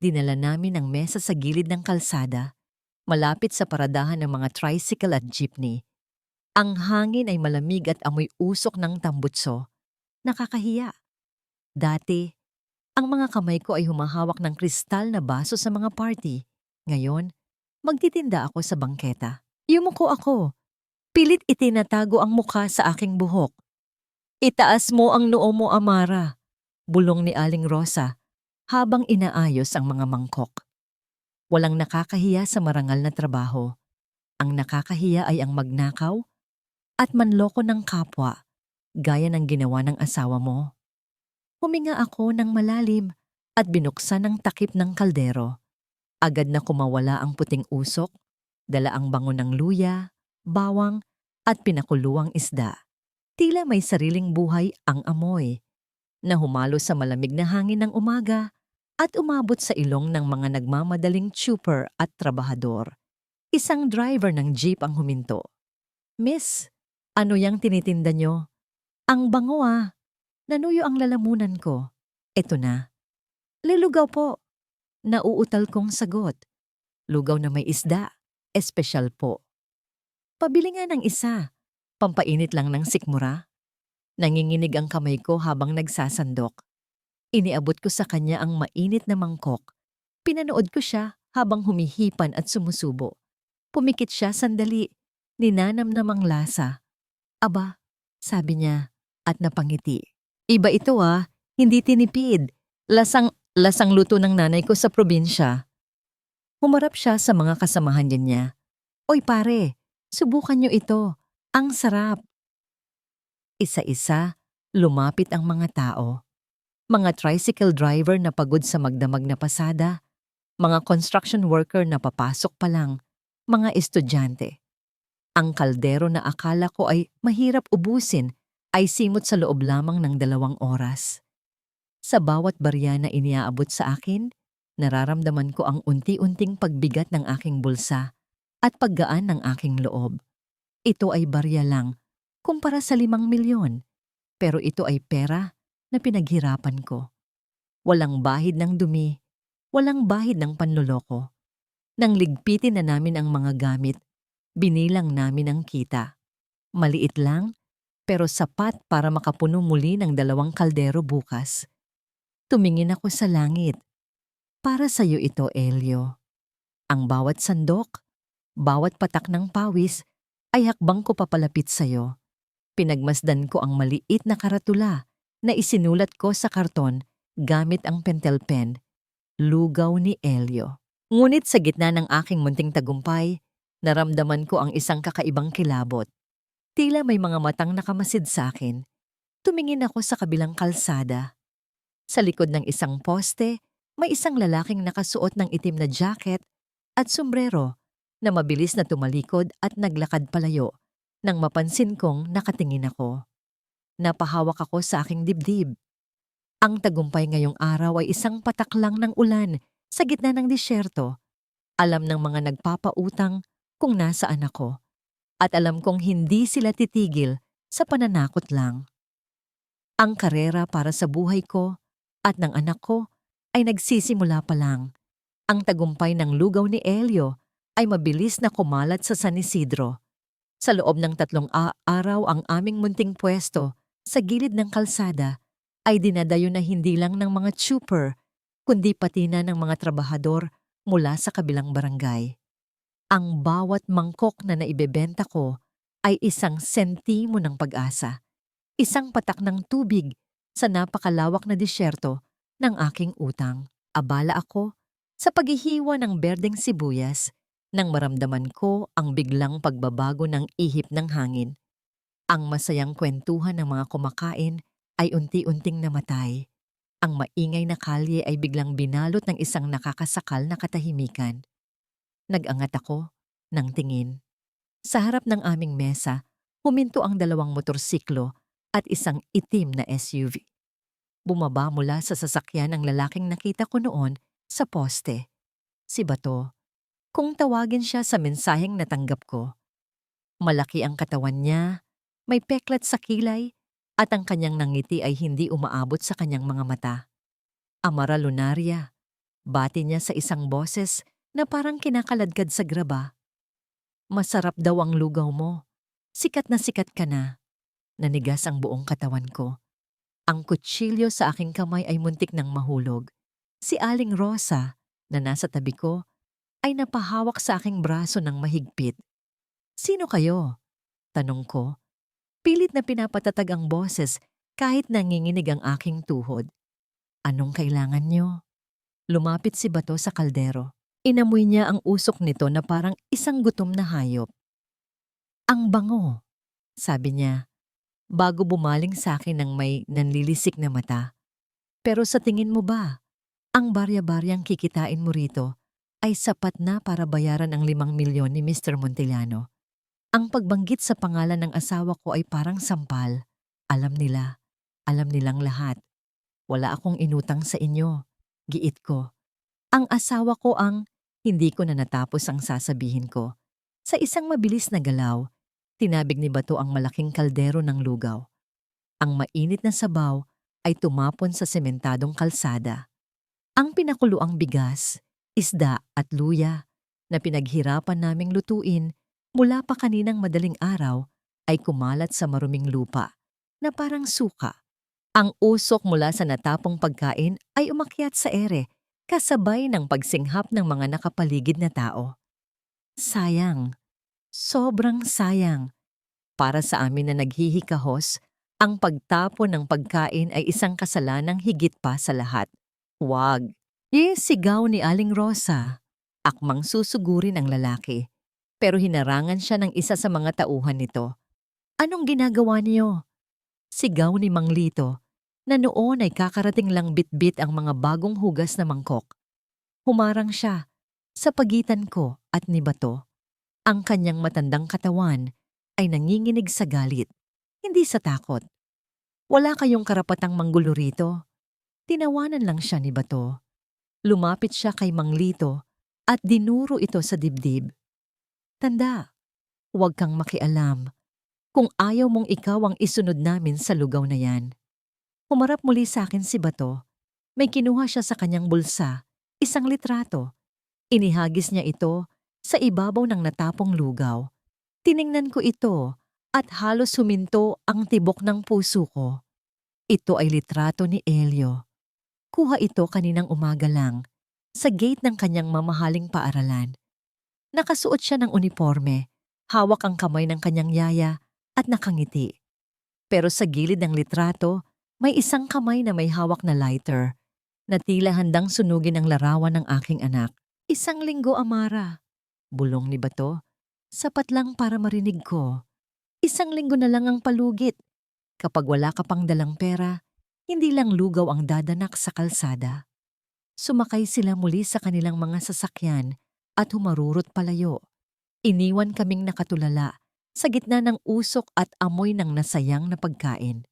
Dinala namin ang mesa sa gilid ng kalsada, malapit sa paradahan ng mga tricycle at jeepney. Ang hangin ay malamig at amoy usok ng tambutso. Nakakahiya. Dati, ang mga kamay ko ay humahawak ng kristal na baso sa mga party. Ngayon, magtitinda ako sa bangketa. Yumuko ako. Pilit itinatago ang mukha sa aking buhok. Itaas mo ang noo mo, Amara, bulong ni Aling Rosa habang inaayos ang mga mangkok. Walang nakakahiya sa marangal na trabaho. Ang nakakahiya ay ang magnakaw at manloko ng kapwa, gaya ng ginawa ng asawa mo. Huminga ako ng malalim at binuksan ang takip ng kaldero. Agad na kumawala ang puting usok, dala ang bango ng luya, bawang at pinakuluang isda. Tila may sariling buhay ang amoy, na humalo sa malamig na hangin ng umaga at umabot sa ilong ng mga nagmamadaling tsuper at trabahador. Isang driver ng jeep ang huminto. "Miss, ano yang tinitinda nyo? Ang bango ah. Nanuyo ang lalamunan ko. Eto na." "Lilugaw po." Nauutal kong sagot. "Lugaw na may isda. Espesyal po." "Pabili nga ng isa. Pampainit lang ng sikmura." Nanginginig ang kamay ko habang nagsasandok. Iniabot ko sa kanya ang mainit na mangkok. Pinanood ko siya habang humihipan at sumusubo. Pumikit siya sandali, ninanamnamang lasa. "Aba," sabi niya at napangiti. "Iba ito ah, hindi tinipid. Lasang luto ng nanay ko sa probinsya." Humarap siya sa mga kasamahan niya. "Oy pare, subukan niyo ito. Ang sarap." Isa-isa, lumapit ang mga tao. Mga tricycle driver na pagod sa magdamag na pasada, mga construction worker na papasok pa lang, mga estudyante. Ang kaldero na akala ko ay mahirap ubusin ay simot sa loob lamang ng 2 oras. Sa bawat barya na iniaabot sa akin, nararamdaman ko ang unti-unting pagbigat ng aking bulsa at paggaan ng aking loob. Ito ay barya lang kumpara sa 5 milyon, pero ito ay pera na pinaghirapan ko. Walang bahid ng dumi, walang bahid ng panloloko. Nang ligpitin na namin ang mga gamit, binilang namin ang kita. Maliit lang, pero sapat para makapuno muli ng 2 kaldero bukas. Tumingin ako sa langit. Para sa'yo ito, Elio. Ang bawat sandok, bawat patak ng pawis ay hakbang ko papalapit sa'yo. Pinagmasdan ko ang maliit na karatula na isinulat ko sa karton gamit ang pentel pen. Lugaw ni Elio. Ngunit sa gitna ng aking munting tagumpay, naramdaman ko ang isang kakaibang kilabot. Tila may mga matang nakamasid sa akin. Tumingin ako sa kabilang kalsada. Sa likod ng isang poste, may isang lalaking nakasuot ng itim na jacket at sombrero na mabilis na tumalikod at naglakad palayo nang mapansin kong nakatingin ako. Napahawak ako sa aking dibdib. Ang tagumpay ngayong araw ay isang patak lang ng ulan sa gitna ng disyerto. Alam ng mga nagpapautang kung nasaan ako. At alam kong hindi sila titigil sa pananakot lang. Ang karera para sa buhay ko at ng anak ko ay nagsisimula pa lang. Ang tagumpay ng lugaw ni Elio ay mabilis na kumalat sa San Isidro. Sa loob ng 3 araw ang aming munting pwesto sa gilid ng kalsada ay dinadayo na hindi lang ng mga trooper, kundi pati na ng mga trabahador mula sa kabilang barangay. Ang bawat mangkok na naibebenta ko ay isang sentimo ng pag-asa, isang patak ng tubig sa napakalawak na disyerto ng aking utang. Abala ako sa paghihiwa ng berdeng sibuyas nang maramdaman ko ang biglang pagbabago ng ihip ng hangin. Ang masayang kwentuhan ng mga kumakain ay unti-unting namatay. Ang maingay na kalye ay biglang binalot ng isang nakakasakal na katahimikan. Nag-angat ako ng tingin. Sa harap ng aming mesa, huminto ang 2 motorsiklo at isang itim na SUV. Bumaba mula sa sasakyan ang lalaking nakita ko noon sa poste. Si Bato. Kung tawagin siya sa mensaheng natanggap ko. Malaki ang katawan niya, may peklat sa kilay, at ang kanyang nangiti ay hindi umaabot sa kanyang mga mata. Amara lunaria, bati niya sa isang boses na parang kinakaladkad sa graba. Masarap daw ang lugaw mo. Sikat na sikat ka na. Nanigas ang buong katawan ko. Ang kutsilyo sa aking kamay ay muntik nang mahulog. Si Aling Rosa, na nasa tabi ko, ay napahawak sa aking braso ng mahigpit. Sino kayo? Tanong ko. Pilit na pinapatatag ang boses kahit nanginginig ang aking tuhod. Anong kailangan niyo? Lumapit si Bato sa kaldero. Inamoy niya ang usok nito na parang isang gutom na hayop. Ang bango, sabi niya, bago bumaling sa akin ng may nanlilisik na mata. Pero sa tingin mo ba, ang barya-baryang kikitain mo rito ay sapat na para bayaran ang 5 milyon ni Mr. Montellano? Ang pagbanggit sa pangalan ng asawa ko ay parang sampal. Alam nila, alam nilang lahat. Wala akong inutang sa inyo, giit ko. Ang asawa ko ang hindi ko na natapos ang sasabihin ko. Sa isang mabilis na galaw, tinabig ni Bato ang malaking kaldero ng lugaw. Ang mainit na sabaw ay tumapon sa sementadong kalsada. Ang pinakuluang bigas, isda at luya na pinaghirapan naming lutuin mula pa kaninang madaling araw ay kumalat sa maruming lupa na parang suka. Ang usok mula sa natapong pagkain ay umakyat sa ere kasabay ng pagsinghap ng mga nakapaligid na tao. Sayang, sobrang sayang. Para sa amin na naghihikahos, ang pagtapon ng pagkain ay isang kasalanang higit pa sa lahat. Huwag! Sigaw ni Aling Rosa. Akmang susugurin ang lalaki. Pero hinarangan siya ng isa sa mga tauhan nito. Anong ginagawa niyo? Sigaw ni Mang Lito, na noon ay kakarating lang bitbit ang mga bagong hugas na mangkok. Humarang siya sa pagitan ko at ni Bato. Ang kanyang matandang katawan ay nanginginig sa galit, hindi sa takot. Wala kayong karapatang manggulo rito. Tinawanan lang siya ni Bato. Lumapit siya kay Mang Lito at dinuro ito sa dibdib. Tanda, huwag kang makialam kung ayaw mong ikaw ang isunod namin sa lugaw na yan. Humarap muli sa akin si Bato. May kinuha siya sa kanyang bulsa, isang litrato. Inihagis niya ito sa ibabaw ng natapong lugaw. Tiningnan ko ito at halos huminto ang tibok ng puso ko. Ito ay litrato ni Elio. Kuha ito kaninang umaga lang sa gate ng kanyang mamahaling paaralan. Nakasuot siya ng uniforme, hawak ang kamay ng kanyang yaya at nakangiti. Pero sa gilid ng litrato, may isang kamay na may hawak na lighter na tila handang sunugin ang larawan ng aking anak. 1 linggo, Amara. Bulong ni Bato. Sapat lang para marinig ko. 1 linggo na lang ang palugit. Kapag wala ka pang dalang pera, hindi lang lugaw ang dadanak sa kalsada. Sumakay sila muli sa kanilang mga sasakyan at humarurot palayo. Iniwan kaming nakatulala sa gitna ng usok at amoy ng nasayang na pagkain.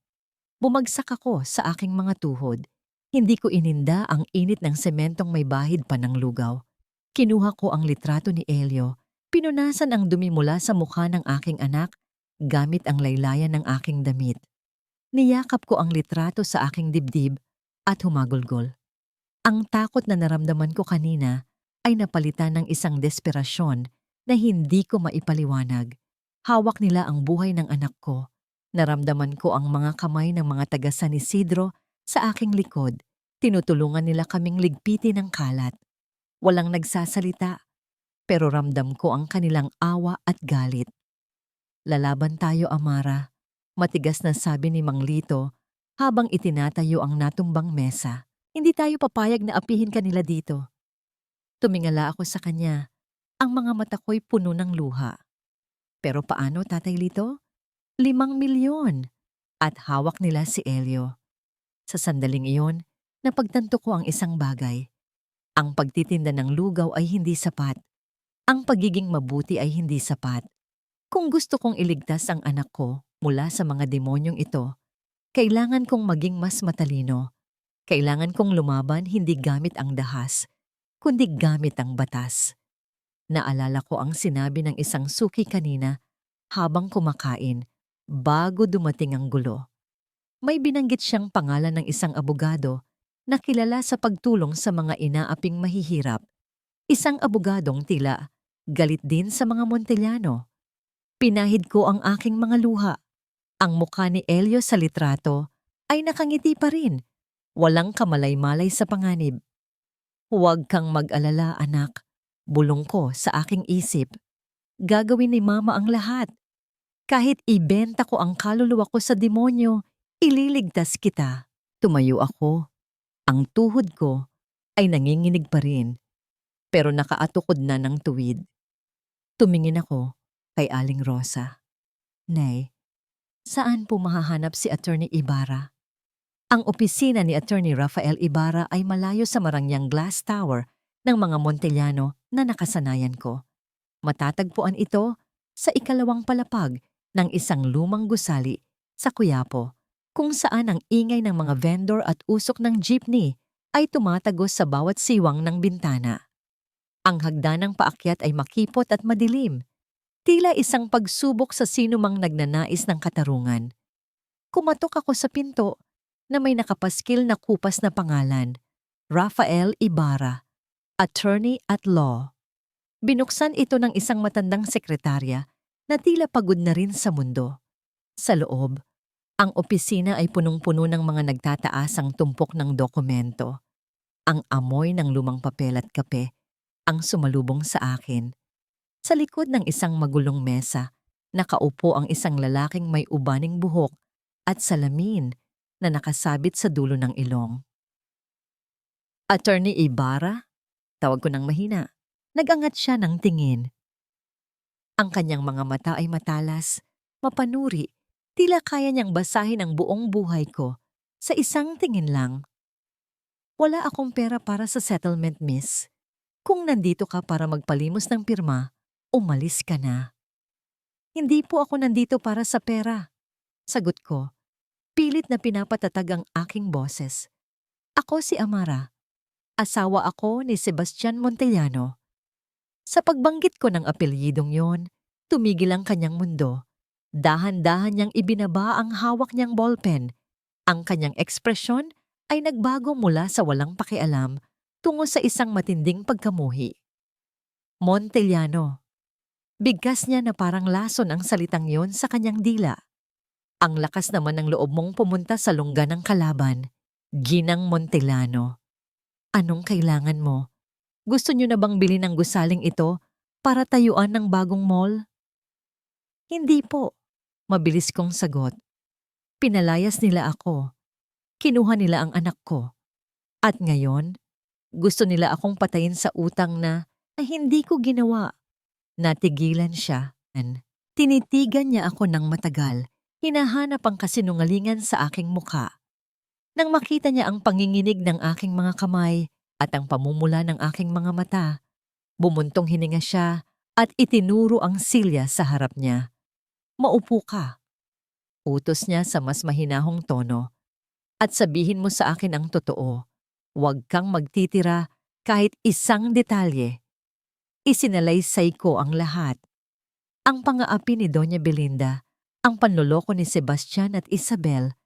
Bumagsak ako sa aking mga tuhod. Hindi ko ininda ang init ng sementong may bahid pa ng lugaw. Kinuha ko ang litrato ni Elio. Pinunasan ang dumi mula sa mukha ng aking anak gamit ang laylayan ng aking damit. Niyakap ko ang litrato sa aking dibdib at humagulgol. Ang takot na naramdaman ko kanina ay napalitan ng isang desperasyon na hindi ko maipaliwanag. Hawak nila ang buhay ng anak ko. Naramdaman ko ang mga kamay ng mga taga San Isidro sa aking likod. Tinutulungan nila kaming ligpitin ng kalat. Walang nagsasalita, pero ramdam ko ang kanilang awa at galit. Lalaban tayo, Amara, matigas na sabi ni Mang Lito habang itinatayo ang natumbang mesa. Hindi tayo papayag na apihin kanila dito. Tumingala ako sa kanya. Ang mga mata ko'y puno ng luha. Pero paano, Tatay Lito? 5 milyon! At hawak nila si Elio. Sa sandaling iyon, napagtanto ko ang isang bagay. Ang pagtitinda ng lugaw ay hindi sapat. Ang pagiging mabuti ay hindi sapat. Kung gusto kong iligtas ang anak ko mula sa mga demonyong ito, kailangan kong maging mas matalino. Kailangan kong lumaban hindi gamit ang dahas, kundi gamit ang batas. Naalala ko ang sinabi ng isang suki kanina habang kumakain bago dumating ang gulo. May binanggit siyang pangalan ng isang abogado na kilala sa pagtulong sa mga inaaping mahihirap. Isang abogadong tila galit din sa mga Montellano. Pinahid ko ang aking mga luha. Ang mukha ni Elio sa litrato ay nakangiti pa rin. Walang kamalay-malay sa panganib. Huwag kang mag-alala, anak. Bulong ko sa aking isip. Gagawin ni Mama ang lahat. Kahit ibenta ko ang kaluluwa ko sa demonyo, ililigtas kita. Tumayo ako. Ang tuhod ko ay nanginginig pa rin, pero nakaatukod na ng tuwid. Tumingin ako kay Aling Rosa. Nay, saan po mahahanap si Attorney Ibarra? Ang opisina ni Attorney Rafael Ibarra ay malayo sa marangyang glass tower ng mga Montellano na nakasanayan ko. Matatagpuan ito sa ikalawang palapag ng isang lumang gusali sa Quiapo, kung saan ang ingay ng mga vendor at usok ng jeepney ay tumatagos sa bawat siwang ng bintana. Ang hagdanang paakyat ay makipot at madilim, tila isang pagsubok sa sinumang nagnanais ng katarungan. Kumatok ako sa pinto na may nakapaskil na kupas na pangalan, Rafael Ibarra, Attorney at Law. Binuksan ito ng isang matandang sekretarya na tila pagod na rin sa mundo. Sa loob, ang opisina ay punong-puno ng mga nagtataasang tumpok ng dokumento. Ang amoy ng lumang papel at kape ang sumalubong sa akin. Sa likod ng isang magulong mesa, nakaupo ang isang lalaking may ubaning buhok at salamin na nakasabit sa dulo ng ilong. Attorney Ibarra? Tawag ko ng mahina. Nagangat siya ng tingin. Ang kanyang mga mata ay matalas, mapanuri, tila kaya niyang basahin ang buong buhay ko sa isang tingin lang. Wala akong pera para sa settlement, miss. Kung nandito ka para magpalimos ng pirma, umalis ka na. Hindi po ako nandito para sa pera. Sagot ko, pilit na pinapatatag ang aking boses. Ako si Amara. Asawa ako ni Sebastian Montellano. Sa pagbanggit ko ng apelyidong yon, tumigil ang kanyang mundo. Dahan-dahan niyang ibinaba ang hawak niyang ballpen. Ang kanyang ekspresyon ay nagbago mula sa walang pakialam tungo sa isang matinding pagkamuhi. Montellano. Bigkas niya na parang lason ang salitang yon sa kanyang dila. Ang lakas naman ng loob mong pumunta sa lungga ng kalaban. Ginang Montellano. Anong kailangan mo? Gusto niyo na bang bilhin ang gusaling ito para tayuan ng bagong mall? Hindi po. Mabilis kong sagot. Pinalayas nila ako. Kinuha nila ang anak ko. At ngayon, gusto nila akong patayin sa utang na hindi ko ginawa. Natigilan siya. Tinitigan niya ako ng matagal. Hinahanap ang kasinungalingan sa aking mukha. Nang makita niya ang panginginig ng aking mga kamay at ang pamumula ng aking mga mata, bumuntong hininga siya at itinuro ang silya sa harap niya. Maupo ka. Utos niya sa mas mahinahong tono. At sabihin mo sa akin ang totoo. Huwag kang magtitira kahit isang detalye. Isinalaysay ko ang lahat. Ang pang-aapi ni Doña Belinda, ang panloloko ni Sebastian at Isabel,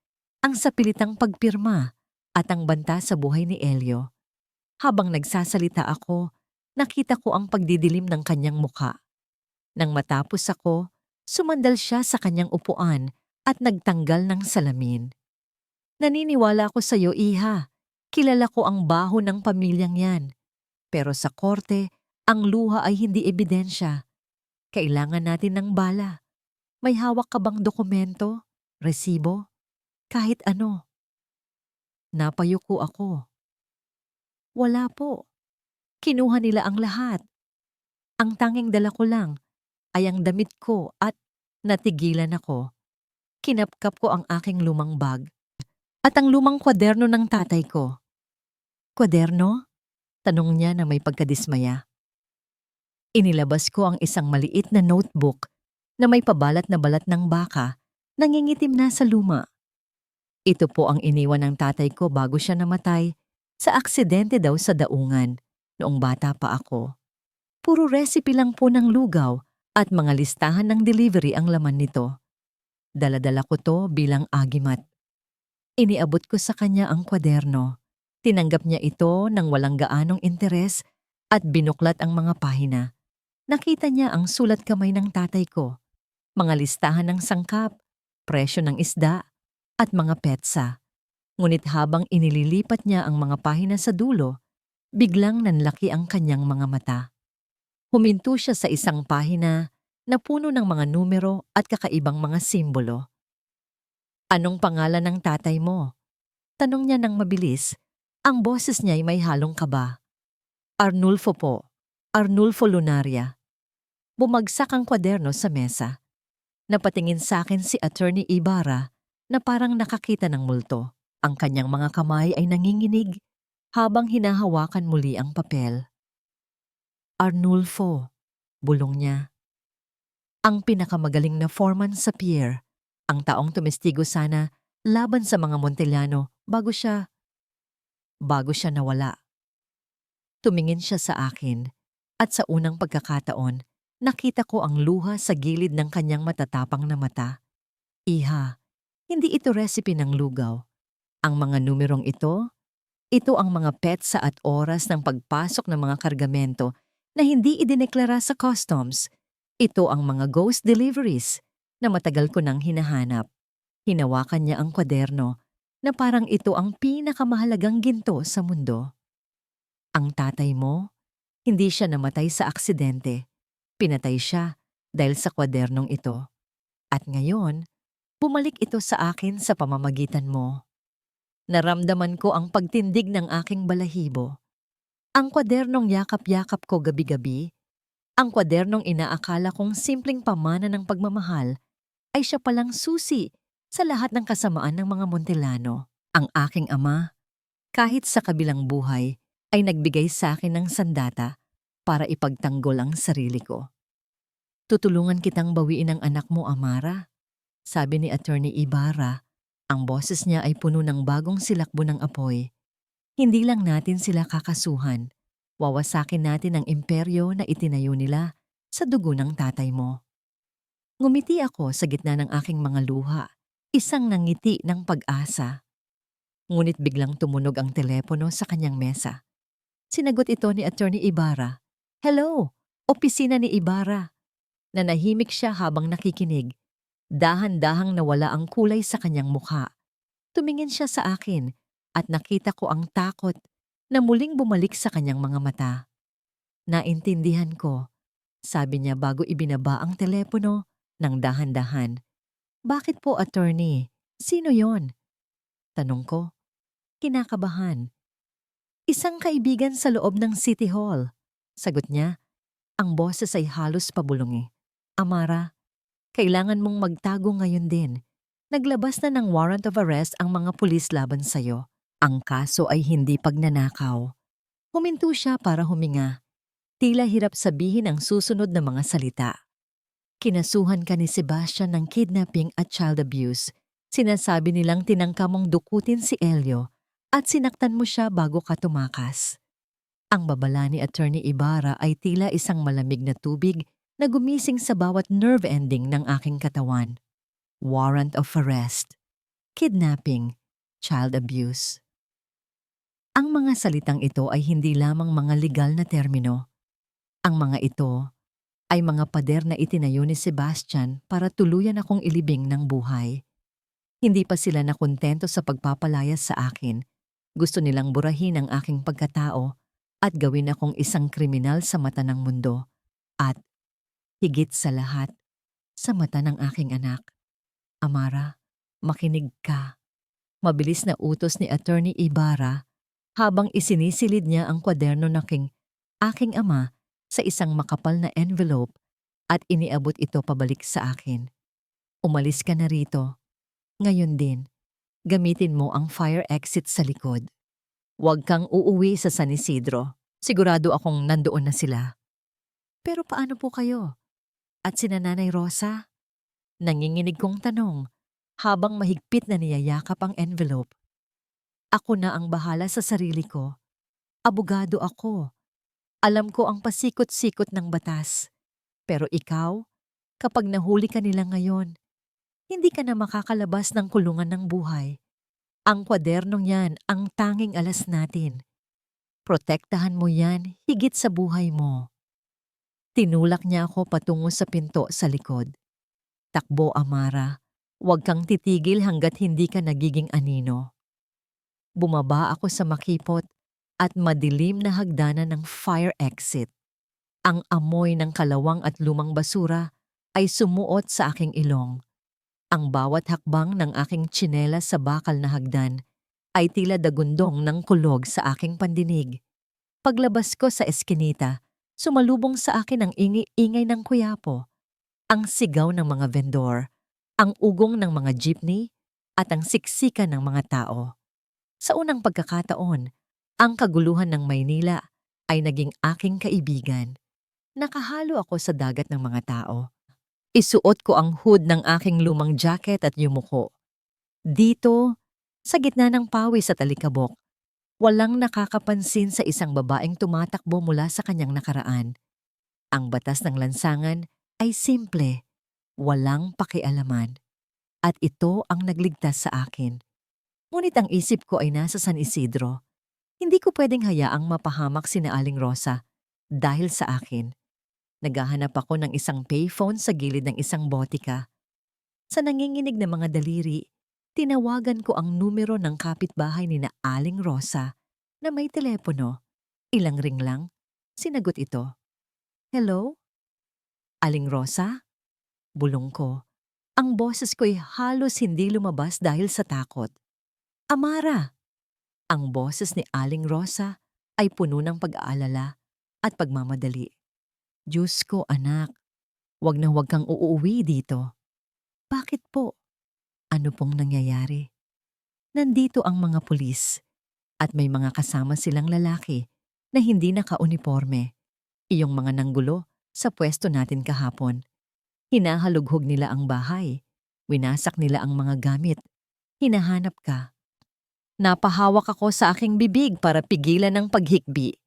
ang sapilitang pagpirma at ang banta sa buhay ni Elio. Habang nagsasalita ako, nakita ko ang pagdidilim ng kanyang muka. Nang matapos ako, Sumandal siya sa kanyang upuan at nagtanggal ng salamin. Naniniwala ako sa iyo, iha. Kilala ko ang baho ng pamilyang yan. Pero sa korte, ang luha ay hindi ebidensya. Kailangan natin ng bala. May hawak ka bang dokumento? Resibo? Kahit ano. Napayuko ako. Wala po. Kinuha nila ang lahat. Ang tanging dala ko lang ay ang damit ko at natigilan ako. Kinapkap ko ang aking lumang bag at ang lumang kwaderno ng tatay ko. Kwaderno? Tanong niya na may pagkadismaya. Inilabas ko ang isang maliit na notebook na may pabalat na balat ng baka, nangingitim na sa luma. Ito po ang iniwan ng tatay ko bago siya namatay sa aksidente daw sa daungan noong bata pa ako. Puro recipe lang po ng lugaw at mga listahan ng delivery ang laman nito. Dala-dala ko to bilang agimat. Iniabot ko sa kanya ang kwaderno. Tinanggap niya ito ng walang gaanong interes at binuklat ang mga pahina. Nakita niya ang sulat kamay ng tatay ko, mga listahan ng sangkap, presyo ng isda, at mga petsa. Ngunit habang inililipat niya ang mga pahina sa dulo, biglang nanlaki ang kanyang mga mata. Huminto siya sa isang pahina na puno ng mga numero at kakaibang mga simbolo. Anong pangalan ng tatay mo? Tanong niya ng mabilis. Ang boses niya ay may halong kaba. Arnulfo po. Arnulfo Lunaria. Bumagsak ang kwaderno sa mesa. Napatingin sa akin si Attorney Ibarra na parang nakakita ng multo. Ang kanyang mga kamay ay nanginginig habang hinahawakan muli ang papel. Arnulfo, bulong niya. Ang pinakamagaling na foreman sa pier, ang taong tumestigo sana laban sa mga Montellano bago siya nawala. Tumingin siya sa akin at sa unang pagkakataon, nakita ko ang luha sa gilid ng kanyang matatapang na mata. Iha, hindi ito recipe ng lugaw. Ang mga numerong ito ang mga petsa at oras ng pagpasok ng mga kargamento na hindi idineklara sa customs. Ito ang mga ghost deliveries na matagal ko nang hinahanap. Hinawakan niya ang kwaderno na parang ito ang pinakamahalagang ginto sa mundo. Ang tatay mo, hindi siya namatay sa aksidente. Pinatay siya dahil sa kwadernong ito. At ngayon, bumalik ito sa akin sa pamamagitan mo. Naramdaman ko ang pagtindig ng aking balahibo. Ang kwadernong yakap-yakap ko gabi-gabi, ang kwadernong inaakala kong simpleng pamana ng pagmamahal, ay siya palang susi sa lahat ng kasamaan ng mga Montellano. Ang aking ama, kahit sa kabilang buhay, ay nagbigay sa akin ng sandata para ipagtanggol ang sarili ko. Tutulungan kitang bawiin ang anak mo, Amara, sabi ni Attorney Ibarra. Ang boses niya ay puno ng bagong silakbo ng apoy. Hindi lang natin sila kakasuhan, wawasakin natin ang imperyo na itinayo nila sa dugo ng tatay mo. Ngumiti ako sa gitna ng aking mga luha, isang nangiti ng pag-asa. Ngunit biglang tumunog ang telepono sa kanyang mesa. Sinagot ito ni Attorney Ibarra. Hello, opisina ni Ibarra. Nanahimik siya habang nakikinig. Dahan-dahang nawala ang kulay sa kanyang mukha. Tumingin siya sa akin at nakita ko ang takot na muling bumalik sa kanyang mga mata. Naintindihan ko, sabi niya bago ibinaba ang telepono ng dahan-dahan. Bakit po, attorney? Sino yon? Tanong ko, kinakabahan. Isang kaibigan sa loob ng City Hall. Sagot niya, ang boses ay halos pabulong. Amara, kailangan mong magtago ngayon din. Naglabas na ng warrant of arrest ang mga pulis laban sa'yo. Ang kaso ay hindi pagnanakaw. Huminto siya para huminga. Tila hirap sabihin ang susunod na mga salita. Kinasuhan ka ni Sebastian ng kidnapping at child abuse. Sinasabi nilang tinangka mong dukutin si Elio at sinaktan mo siya bago ka tumakas. Ang babala ni Attorney Ibarra ay tila isang malamig na tubig na gumising sa bawat nerve ending ng aking katawan. Warrant of arrest, kidnapping, child abuse. Ang mga salitang ito ay hindi lamang mga legal na termino. Ang mga ito ay mga pader na itinayo ni Sebastian para tuluyan akong ilibing ng buhay. Hindi pa sila nakontento sa pagpapalayas sa akin. Gusto nilang burahin ang aking pagkatao at gawin akong isang kriminal sa mata ng mundo. At higit sa lahat, sa mata ng aking anak. Amara, makinig ka. Mabilis na utos ni Attorney Ibarra habang isinisilid niya ang kwaderno ng aking ama sa isang makapal na envelope at iniabot ito pabalik sa akin. Umalis ka na rito. Ngayon din, gamitin mo ang fire exit sa likod. Huwag kang uuwi sa San Isidro. Sigurado akong nandoon na sila. Pero paano po kayo? At sina Nanay Rosa? Nanginginig kong tanong habang mahigpit na niyayakap ang envelope. Ako na ang bahala sa sarili ko. Abogado ako. Alam ko ang pasikot-sikot ng batas. Pero ikaw, kapag nahuli ka nila ngayon, hindi ka na makakalabas ng kulungan ng buhay. Ang kwadernong yan ang tanging alas natin. Protektahan mo yan higit sa buhay mo. Tinulak niya ako patungo sa pinto sa likod. Takbo, Amara. Huwag kang titigil hanggat hindi ka nagiging anino. Bumaba ako sa makipot at madilim na hagdanan ng fire exit. Ang amoy ng kalawang at lumang basura ay sumuot sa aking ilong. Ang bawat hakbang ng aking tsinelas sa bakal na hagdan ay tila dagundong ng kulog sa aking pandinig. Paglabas ko sa eskinita, sumalubong sa akin ang ingay ng kuyapo, ang sigaw ng mga vendor, ang ugong ng mga jeepney, at ang siksikan ng mga tao. Sa unang pagkakataon, ang kaguluhan ng Maynila ay naging aking kaibigan. Nakahalo ako sa dagat ng mga tao. Isuot ko ang hood ng aking lumang jacket at yumuko. Dito, sa gitna ng pawis at alikabok, walang nakakapansin sa isang babaeng tumatakbo mula sa kanyang nakaraan. Ang batas ng lansangan ay simple, walang pakialaman. At ito ang nagligtas sa akin. Ngunit ang isip ko ay nasa San Isidro. Hindi ko pwedeng hayaang mapahamak sina Aling Rosa dahil sa akin. Naghahanap ako ng isang payphone sa gilid ng isang botika. Sa nanginginig na mga daliri, tinawagan ko ang numero ng kapitbahay ni na Aling Rosa na may telepono. Ilang ring lang, sinagot ito. Hello? Aling Rosa? Bulong ko. Ang boses ko'y halos hindi lumabas dahil sa takot. Amara! Ang boses ni Aling Rosa ay puno ng pag-aalala at pagmamadali. Diyos ko, anak, huwag na huwag kang uuwi dito. Bakit po? Ano pong nangyayari? Nandito ang mga pulis at may mga kasama silang lalaki na hindi naka-uniforme. Iyong mga nanggulo sa pwesto natin kahapon. Hinahalughog nila ang bahay. Winasak nila ang mga gamit. Hinahanap ka. Napahawak ako sa aking bibig para pigilan ang paghikbi.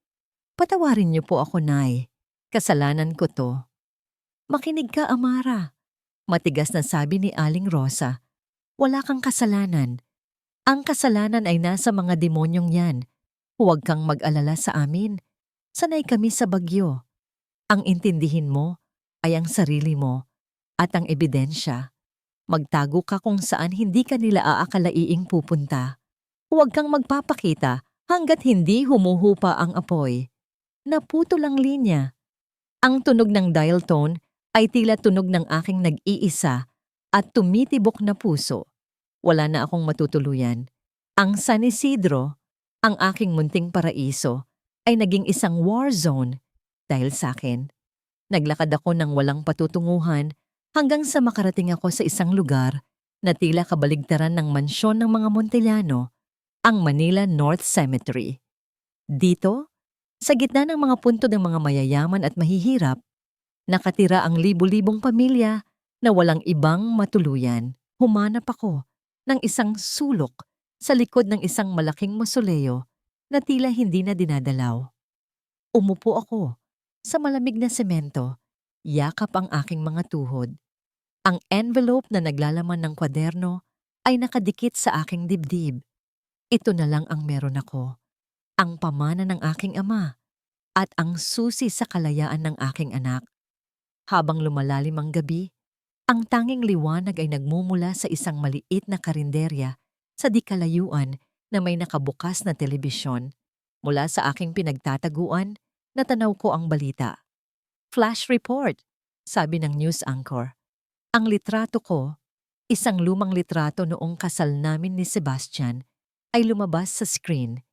Patawarin niyo po ako, Nay. Kasalanan ko to. Makinig ka, Amara. Matigas na sabi ni Aling Rosa. Wala kang kasalanan. Ang kasalanan ay nasa mga demonyong yan. Huwag kang mag-alala sa amin. Sanay kami sa bagyo. Ang intindihin mo ay ang sarili mo at ang ebidensya. Magtago ka kung saan hindi ka nila aakalaiing pupunta. Huwag kang magpapakita hanggat hindi humuhupa ang apoy. Naputol ang linya. Ang tunog ng dial tone ay tila tunog ng aking nag-iisa at tumitibok na puso. Wala na akong matutuluyan. Ang San Isidro, ang aking munting paraiso, ay naging isang war zone dahil sa akin. Naglakad ako ng walang patutunguhan hanggang sa makarating ako sa isang lugar na tila kabaligtaran ng mansyon ng mga Montellano, ang Manila North Cemetery. Dito, sa gitna ng mga puntod ng mga mayayaman at mahihirap, nakatira ang libu-libong pamilya na walang ibang matuluyan. Humanap ako ng isang sulok sa likod ng isang malaking mausoleo na tila hindi na dinadalaw. Umupo ako sa malamig na semento, yakap ang aking mga tuhod. Ang envelope na naglalaman ng kwaderno ay nakadikit sa aking dibdib. Ito na lang ang meron ako. Ang pamana ng aking ama at ang susi sa kalayaan ng aking anak. Habang lumalalim ang gabi, ang tanging liwanag ay nagmumula sa isang maliit na karinderya sa di kalayuan na may nakabukas na telebisyon. Mula sa aking pinagtataguan, natanaw ko ang balita. Flash report, sabi ng news anchor. Ang litrato ko, isang lumang litrato noong kasal namin ni Sebastian, ay lumabas sa screen.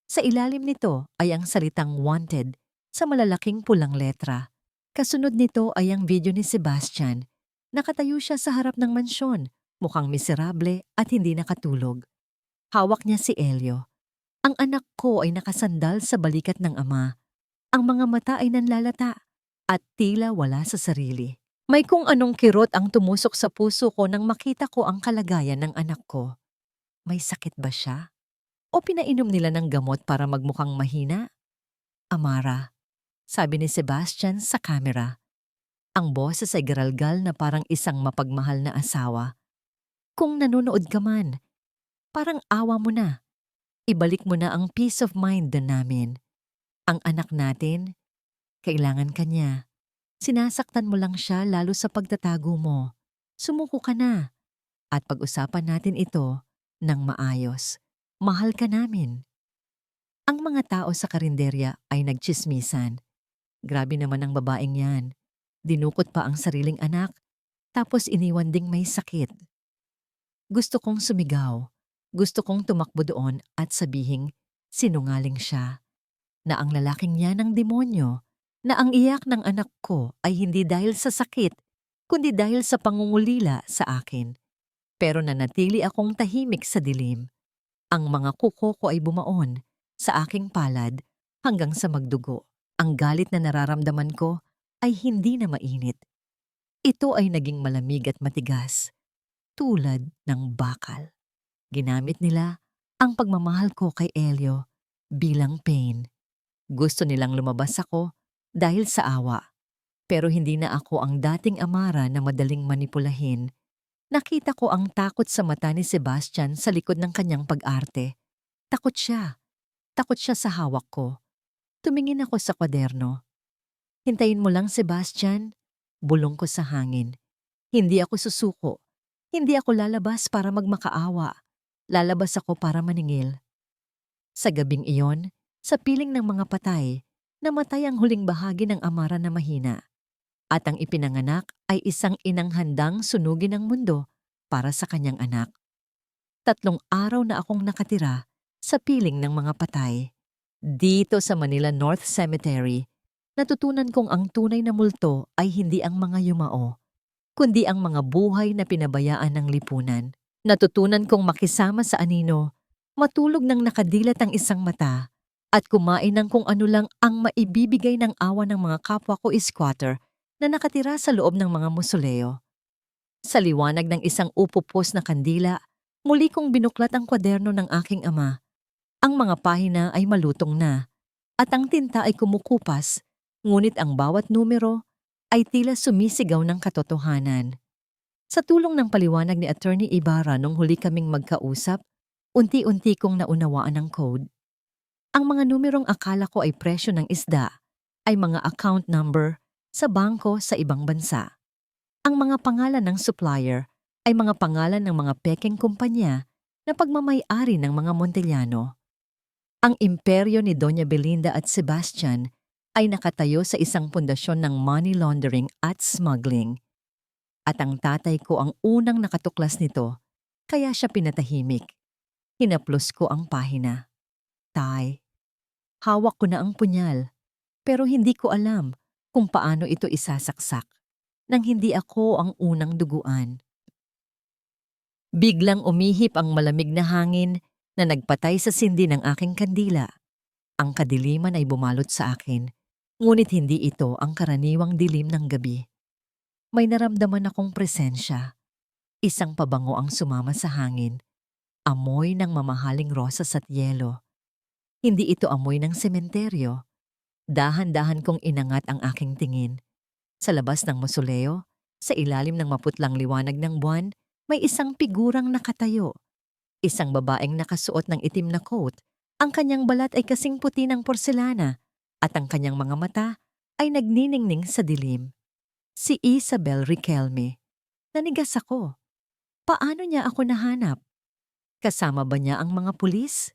Sa ilalim nito ay ang salitang wanted sa malalaking pulang letra. Kasunod nito ay ang video ni Sebastian. Nakatayo siya sa harap ng mansyon, mukhang miserable at hindi nakatulog. Hawak niya si Elio. Ang anak ko ay nakasandal sa balikat ng ama. Ang mga mata ay nanlalata at tila wala sa sarili. May kung anong kirot ang tumusok sa puso ko nang makita ko ang kalagayan ng anak ko. May sakit ba siya? O pinainom nila ng gamot para magmukhang mahina? Amara, sabi ni Sebastian sa kamera. Ang boses ay garalgal na parang isang mapagmahal na asawa. Kung nanonood ka man, parang awa mo na. Ibalik mo na ang peace of mind din namin. Ang anak natin, kailangan ka niya. Sinasaktan mo lang siya lalo sa pagtatago mo. Sumuko ka na. At pag-usapan natin ito ng maayos. Mahal ka namin. Ang mga tao sa karinderya ay nagtsismisan. Grabe naman ang babaeng yan. Dinukot pa ang sariling anak, tapos iniwan ding may sakit. Gusto kong sumigaw. Gusto kong tumakbo doon at sabihing sinungaling siya. Na ang lalaking niya ng demonyo, na ang iyak ng anak ko ay hindi dahil sa sakit, kundi dahil sa pangungulila sa akin. Pero nanatili akong tahimik sa dilim. Ang mga kuko ko ay bumaon sa aking palad hanggang sa magdugo. Ang galit na nararamdaman ko ay hindi na mainit. Ito ay naging malamig at matigas, tulad ng bakal. Ginamit nila ang pagmamahal ko kay Elio bilang pain. Gusto nilang lumabas ako dahil sa awa. Pero hindi na ako ang dating Amara na madaling manipulahin. Nakita ko ang takot sa mata ni Sebastian sa likod ng kanyang pag-arte. Takot siya. Takot siya sa hawak ko. Tumingin ako sa kwaderno. Hintayin mo lang, Sebastian. Bulong ko sa hangin. Hindi ako susuko. Hindi ako lalabas para magmakaawa. Lalabas ako para maningil. Sa gabing iyon, sa piling ng mga patay, namatay ang huling bahagi ng Amara na mahina. At ang ipinanganak ay isang inang handang sunugin ang mundo para sa kanyang anak. 3 araw na akong nakatira sa piling ng mga patay. Dito sa Manila North Cemetery, natutunan kong ang tunay na multo ay hindi ang mga yumao, kundi ang mga buhay na pinabayaan ng lipunan. Natutunan kong makisama sa anino, matulog ng nakadilat ang isang mata, at kumain ng kung ano lang ang maibibigay ng awa ng mga kapwa ko squatter na nakatira sa loob ng mga musoleo. Sa liwanag ng isang upupos na kandila, muli kong binuklat ang kwaderno ng aking ama. Ang mga pahina ay malutong na, at ang tinta ay kumukupas, ngunit ang bawat numero ay tila sumisigaw ng katotohanan. Sa tulong ng paliwanag ni Attorney Ibarra nung huli kaming magkausap, unti-unti kong naunawaan ang code. Ang mga numerong akala ko ay presyo ng isda ay mga account number sa bangko sa ibang bansa. Ang mga pangalan ng supplier ay mga pangalan ng mga pekeng kumpanya na pagmamay-ari ng mga Montellano. Ang imperyo ni Doña Belinda at Sebastian ay nakatayo sa isang pundasyon ng money laundering at smuggling. At ang tatay ko ang unang nakatuklas nito, kaya siya pinatahimik. Hinaplos ko ang pahina. Tay, hawak ko na ang punyal, pero hindi ko alam kung paano ito isasaksak nang hindi ako ang unang duguan. Biglang umihip ang malamig na hangin na nagpatay sa sindi ng aking kandila. Ang kadiliman ay bumalot sa akin, ngunit hindi ito ang karaniwang dilim ng gabi. May naramdaman akong presensya. Isang pabango ang sumama sa hangin. Amoy ng mamahaling rosas at yelo. Hindi ito amoy ng sementeryo. Dahan-dahan kong inangat ang aking tingin. Sa labas ng mausoleo, sa ilalim ng maputlang liwanag ng buwan, may isang figurang nakatayo. Isang babaeng nakasuot ng itim na coat. Ang kanyang balat ay kasing puti ng porselana at ang kanyang mga mata ay nagniningning sa dilim. Si Isabel Riquelme. Nanigas ako. Paano niya ako nahanap? Kasama ba niya ang mga pulis?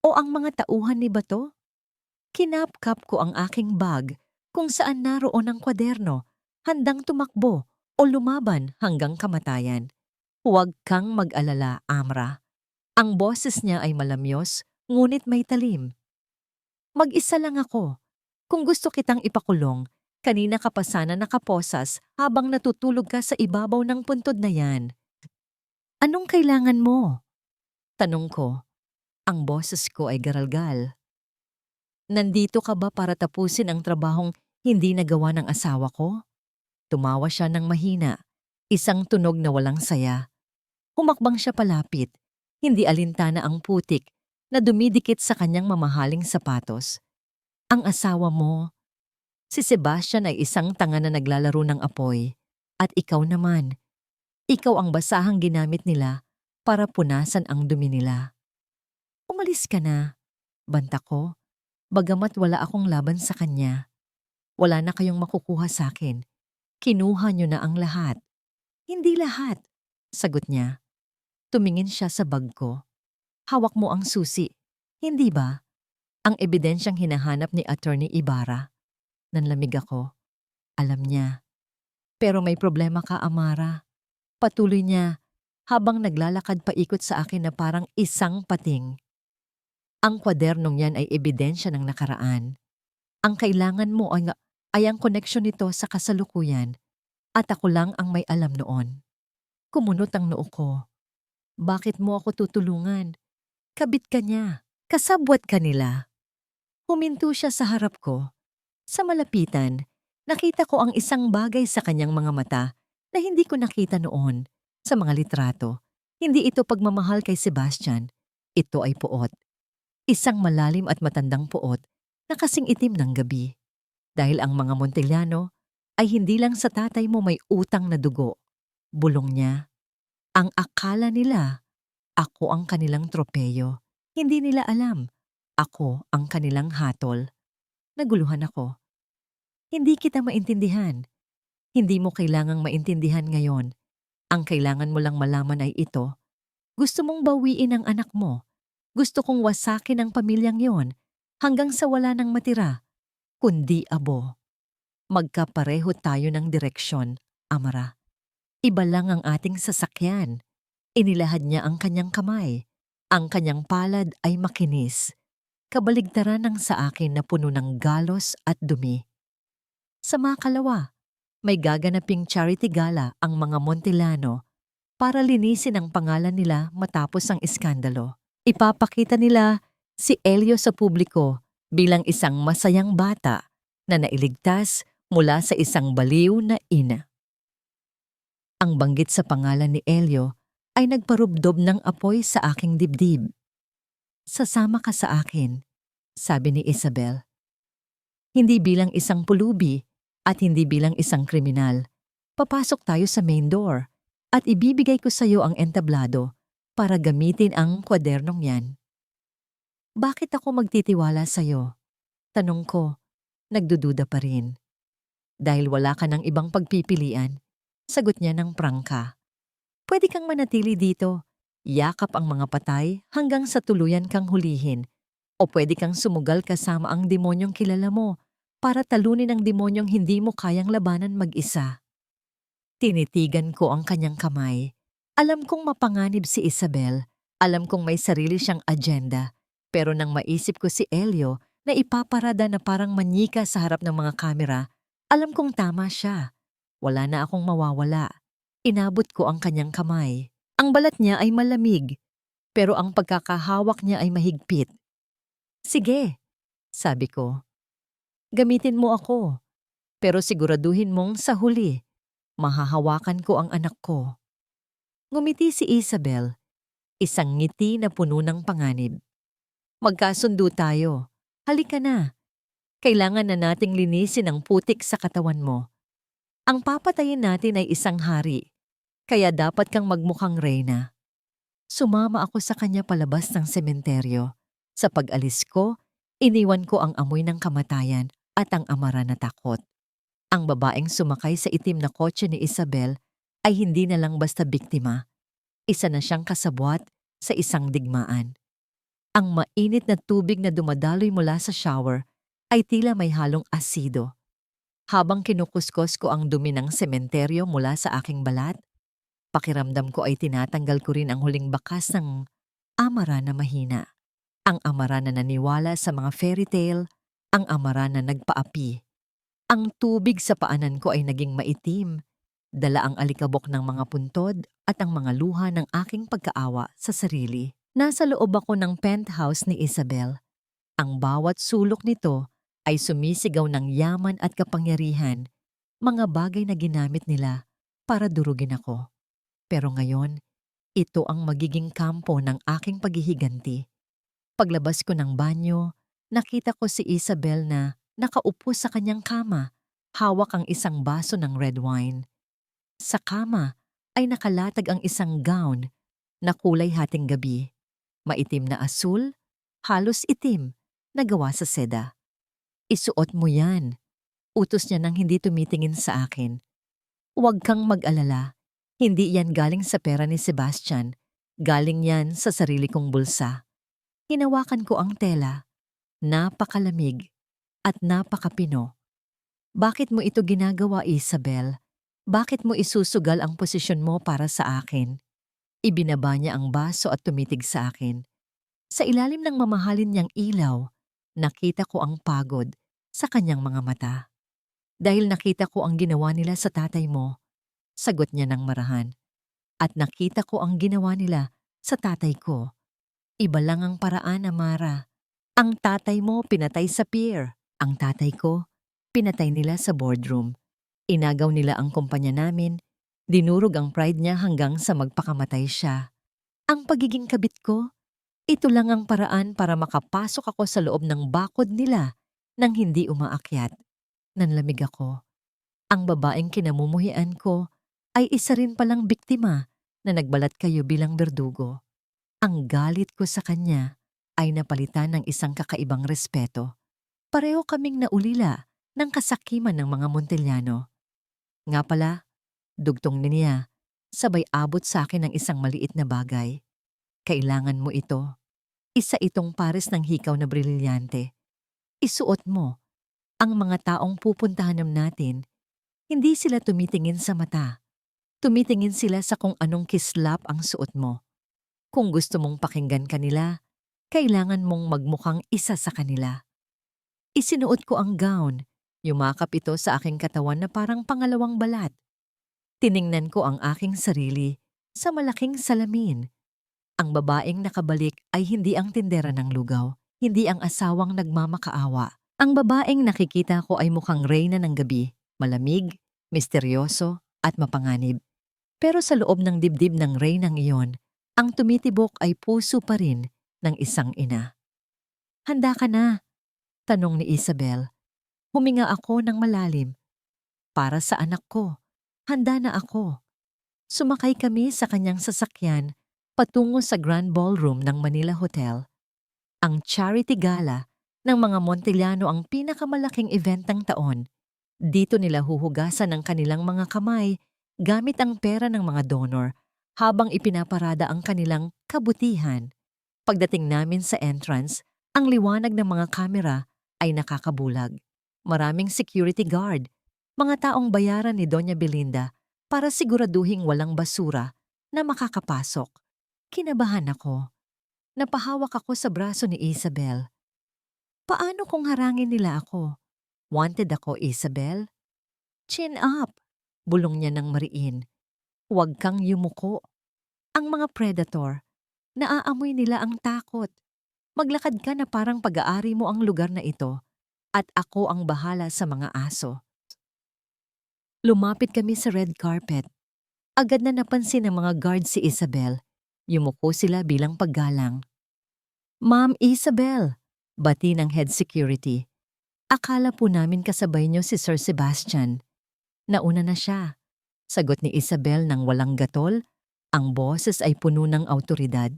O ang mga tauhan ni Bato? Kinapkap ko ang aking bag kung saan naroon ang kwaderno, handang tumakbo o lumaban hanggang kamatayan. Huwag kang mag-alala, Amra. Ang boses niya ay malamyos, ngunit may talim. Mag-isa lang ako. Kung gusto kitang ipakulong, kanina ka pa sana nakaposas habang natutulog ka sa ibabaw ng puntod na yan. Anong kailangan mo? Tanong ko. Ang boses ko ay garalgal. Nandito ka ba para tapusin ang trabahong hindi nagawa ng asawa ko? Tumawa siya ng mahina, isang tunog na walang saya. Humakbang siya palapit, hindi alintana ang putik na dumidikit sa kanyang mamahaling sapatos. Ang asawa mo, si Sebastian ay isang tanga na naglalaro ng apoy. At ikaw naman, ikaw ang basahang ginamit nila para punasan ang dumi nila. Umalis ka na, banta ko, bagamat wala akong laban sa kanya. Wala na kayong makukuha sa akin. Kinuha niyo na ang lahat. Hindi lahat, sagot niya. Tumingin siya sa bag ko. Hawak mo ang susi, hindi ba? Ang ebidensyang hinahanap ni Attorney Ibarra. Nanlamig ako. Alam niya. Pero may problema ka, Amara. Patuloy niya habang naglalakad paikot sa akin na parang isang pating. Ang kwadernong yan ay ebidensya ng nakaraan. Ang kailangan mo ay ang koneksyon nito sa kasalukuyan at ako lang ang may alam noon. Kumunot ang noo ko. Bakit mo ako tutulungan? Kabit ka niya. Kasabwat ka nila. Huminto siya sa harap ko. Sa malapitan, nakita ko ang isang bagay sa kanyang mga mata na hindi ko nakita noon sa mga litrato. Hindi ito pagmamahal kay Sebastian. Ito ay puot. Isang malalim at matandang puot na kasing itim ng gabi. Dahil ang mga Montellano ay hindi lang sa tatay mo may utang na dugo. Bulong niya. Ang akala nila, ako ang kanilang tropeyo. Hindi nila alam, ako ang kanilang hatol. Naguluhan ako. Hindi kita maintindihan. Hindi mo kailangang maintindihan ngayon. Ang kailangan mo lang malaman ay ito. Gusto mong bawiin ang anak mo. Gusto kong wasakin ang pamilyang yon hanggang sa wala nang matira. Kundi abo. Magkapareho tayo ng direksyon, Amara. Iba lang ang ating sasakyan. Inilahad niya ang kanyang kamay. Ang kanyang palad ay makinis. Kabaligtaran ng sa akin na puno ng galos at dumi. Sa makalawa, may gaganaping charity gala ang mga Montellano para linisin ang pangalan nila matapos ang iskandalo. Ipapakita nila si Elio sa publiko bilang isang masayang bata na nailigtas mula sa isang baliw na ina. Ang banggit sa pangalan ni Elio ay nagparubdob ng apoy sa aking dibdib. Sasama ka sa akin, sabi ni Isabel. Hindi bilang isang pulubi at hindi bilang isang kriminal. Papasok tayo sa main door at ibibigay ko sa iyo ang entablado para gamitin ang kwadernong yan. Bakit ako magtitiwala sa iyo? Tanong ko, nagdududa pa rin. Dahil wala ka ng ibang pagpipilian, sagot niya ng prangka. Pwede kang manatili dito, yakap ang mga patay hanggang sa tuluyan kang hulihin. O pwede kang sumugal kasama ang demonyong kilala mo para talunin ang demonyong hindi mo kayang labanan mag-isa. Tinitigan ko ang kanyang kamay. Alam kong mapanganib si Isabel. Alam kong may sarili siyang agenda. Pero nang maisip ko si Elio na ipaparada na parang manyika sa harap ng mga kamera, alam kong tama siya. Wala na akong mawawala. Inabot ko ang kanyang kamay. Ang balat niya ay malamig, pero ang pagkakahawak niya ay mahigpit. Sige, sabi ko. Gamitin mo ako, pero siguraduhin mong sa huli, mahahawakan ko ang anak ko. Ngumiti si Isabel, isang ngiti na puno ng panganib. Magkasundo tayo. Halika na. Kailangan na nating linisin ang putik sa katawan mo. Ang papatayin natin ay isang hari, kaya dapat kang magmukhang reyna. Sumama ako sa kanya palabas ng sementeryo. Sa pag-alis ko, iniwan ko ang amoy ng kamatayan at ang amara na takot. Ang babaeng sumakay sa itim na kotse ni Isabel ay hindi na lang basta biktima. Isa na siyang kasabwat sa isang digmaan. Ang mainit na tubig na dumadaloy mula sa shower ay tila may halong asido. Habang kinukuskos ko ang dumi ng sementeryo mula sa aking balat, pakiramdam ko ay tinatanggal ko rin ang huling bakas ng amara na mahina. Ang amara na naniwala sa mga fairy tale, ang amara na nagpaapi. Ang tubig sa paanan ko ay naging maitim, dala ang alikabok ng mga puntod at ang mga luha ng aking pagkaawa sa sarili. Nasa loob ako ng penthouse ni Isabel. Ang bawat sulok nito ay sumisigaw ng yaman at kapangyarihan, mga bagay na ginamit nila para durugin ako. Pero ngayon, ito ang magiging kampo ng aking paghihiganti. Paglabas ko ng banyo, nakita ko si Isabel na nakaupo sa kanyang kama, hawak ang isang baso ng red wine. Sa kama ay nakalatag ang isang gown na kulay hating gabi. Maitim na asul, halos itim, na gawa sa seda. Isuot mo yan. Utos niya nang hindi tumitingin sa akin. Huwag kang mag-alala. Hindi yan galing sa pera ni Sebastian. Galing yan sa sarili kong bulsa. Hinawakan ko ang tela. Napakalamig at napakapino. Bakit mo ito ginagawa, Isabel? Bakit mo isusugal ang posisyon mo para sa akin? Ibinaba niya ang baso at tumitig sa akin. Sa ilalim ng mamahalin niyang ilaw, nakita ko ang pagod sa kanyang mga mata. Dahil nakita ko ang ginawa nila sa tatay mo, sagot niya ng marahan. At nakita ko ang ginawa nila sa tatay ko. Iba lang ang paraan, Amara. Ang tatay mo pinatay sa pier. Ang tatay ko, pinatay nila sa boardroom. Inagaw nila ang kumpanya namin. Dinurog ang pride niya hanggang sa magpakamatay siya. Ang pagiging kabit ko, ito lang ang paraan para makapasok ako sa loob ng bakod nila nang hindi umaakyat. Nanlamig ako. Ang babaeng kinamumuhian ko ay isa rin palang biktima na nagbalat kayo bilang berdugo. Ang galit ko sa kanya ay napalitan ng isang kakaibang respeto. Pareho kaming naulila ng kasakiman ng mga Montellano. Nga pala, dugtong niya, sabay abot sa akin ng isang maliit na bagay. Kailangan mo ito. Isa itong pares ng hikaw na brilyante. Isuot mo. Ang mga taong pupuntahan natin, hindi sila tumitingin sa mata. Tumitingin sila sa kung anong kislap ang suot mo. Kung gusto mong pakinggan kanila, kailangan mong magmukhang isa sa kanila. Isinuot ko ang gown. Yumakap ito sa aking katawan na parang pangalawang balat. Tiningnan ko ang aking sarili sa malaking salamin. Ang babaeng nakabalik ay hindi ang tindera ng lugaw, hindi ang asawang nagmamakaawa. Ang babaeng nakikita ko ay mukhang reyna ng gabi, malamig, misteryoso at mapanganib. Pero sa loob ng dibdib ng reynang iyon, ang tumitibok ay puso pa rin ng isang ina. Handa ka na? Tanong ni Isabel. Huminga ako ng malalim. Para sa anak ko, handa na ako. Sumakay kami sa kanyang sasakyan patungo sa Grand Ballroom ng Manila Hotel. Ang charity gala ng mga Montellano ang pinakamalaking event ng taon. Dito nila huhugasan ang kanilang mga kamay gamit ang pera ng mga donor habang ipinaparada ang kanilang kabutihan. Pagdating namin sa entrance, ang liwanag ng mga kamera ay nakakabulag. Maraming security guard, mga taong bayaran ni Doña Belinda para siguraduhing walang basura na makakapasok. Kinabahan ako. Napahawak ako sa braso ni Isabel. Paano kung harangin nila ako? Wanted ako, Isabel? Chin up, bulong niya ng mariin. Huwag kang yumuko. Ang mga predator, naaamoy nila ang takot. Maglakad ka na parang pag-aari mo ang lugar na ito at ako ang bahala sa mga aso. Lumapit kami sa red carpet. Agad na napansin ng mga guard si Isabel. Yumuko sila bilang paggalang. Ma'am Isabel, bati ng head security. Akala po namin kasabay niyo si Sir Sebastian. Nauna na siya. Sagot ni Isabel ng walang gatol, ang boses ay puno ng awtoridad.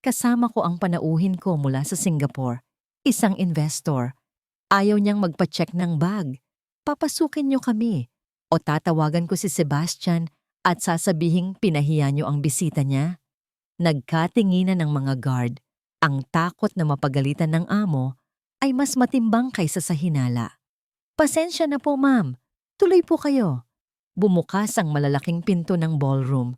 Kasama ko ang panauhin ko mula sa Singapore, isang investor. Ayaw niyang magpa-check ng bag. papasukin niyo kami o tatawagan ko si Sebastian at sasabihing pinahiya niyo ang bisita niya. Nagkatinginan ng mga guard. Ang takot na mapagalitan ng amo ay mas matimbang kaysa sa hinala. Pasensya na po, ma'am. Tuloy po kayo. Bumukas ang malalaking pinto ng ballroom.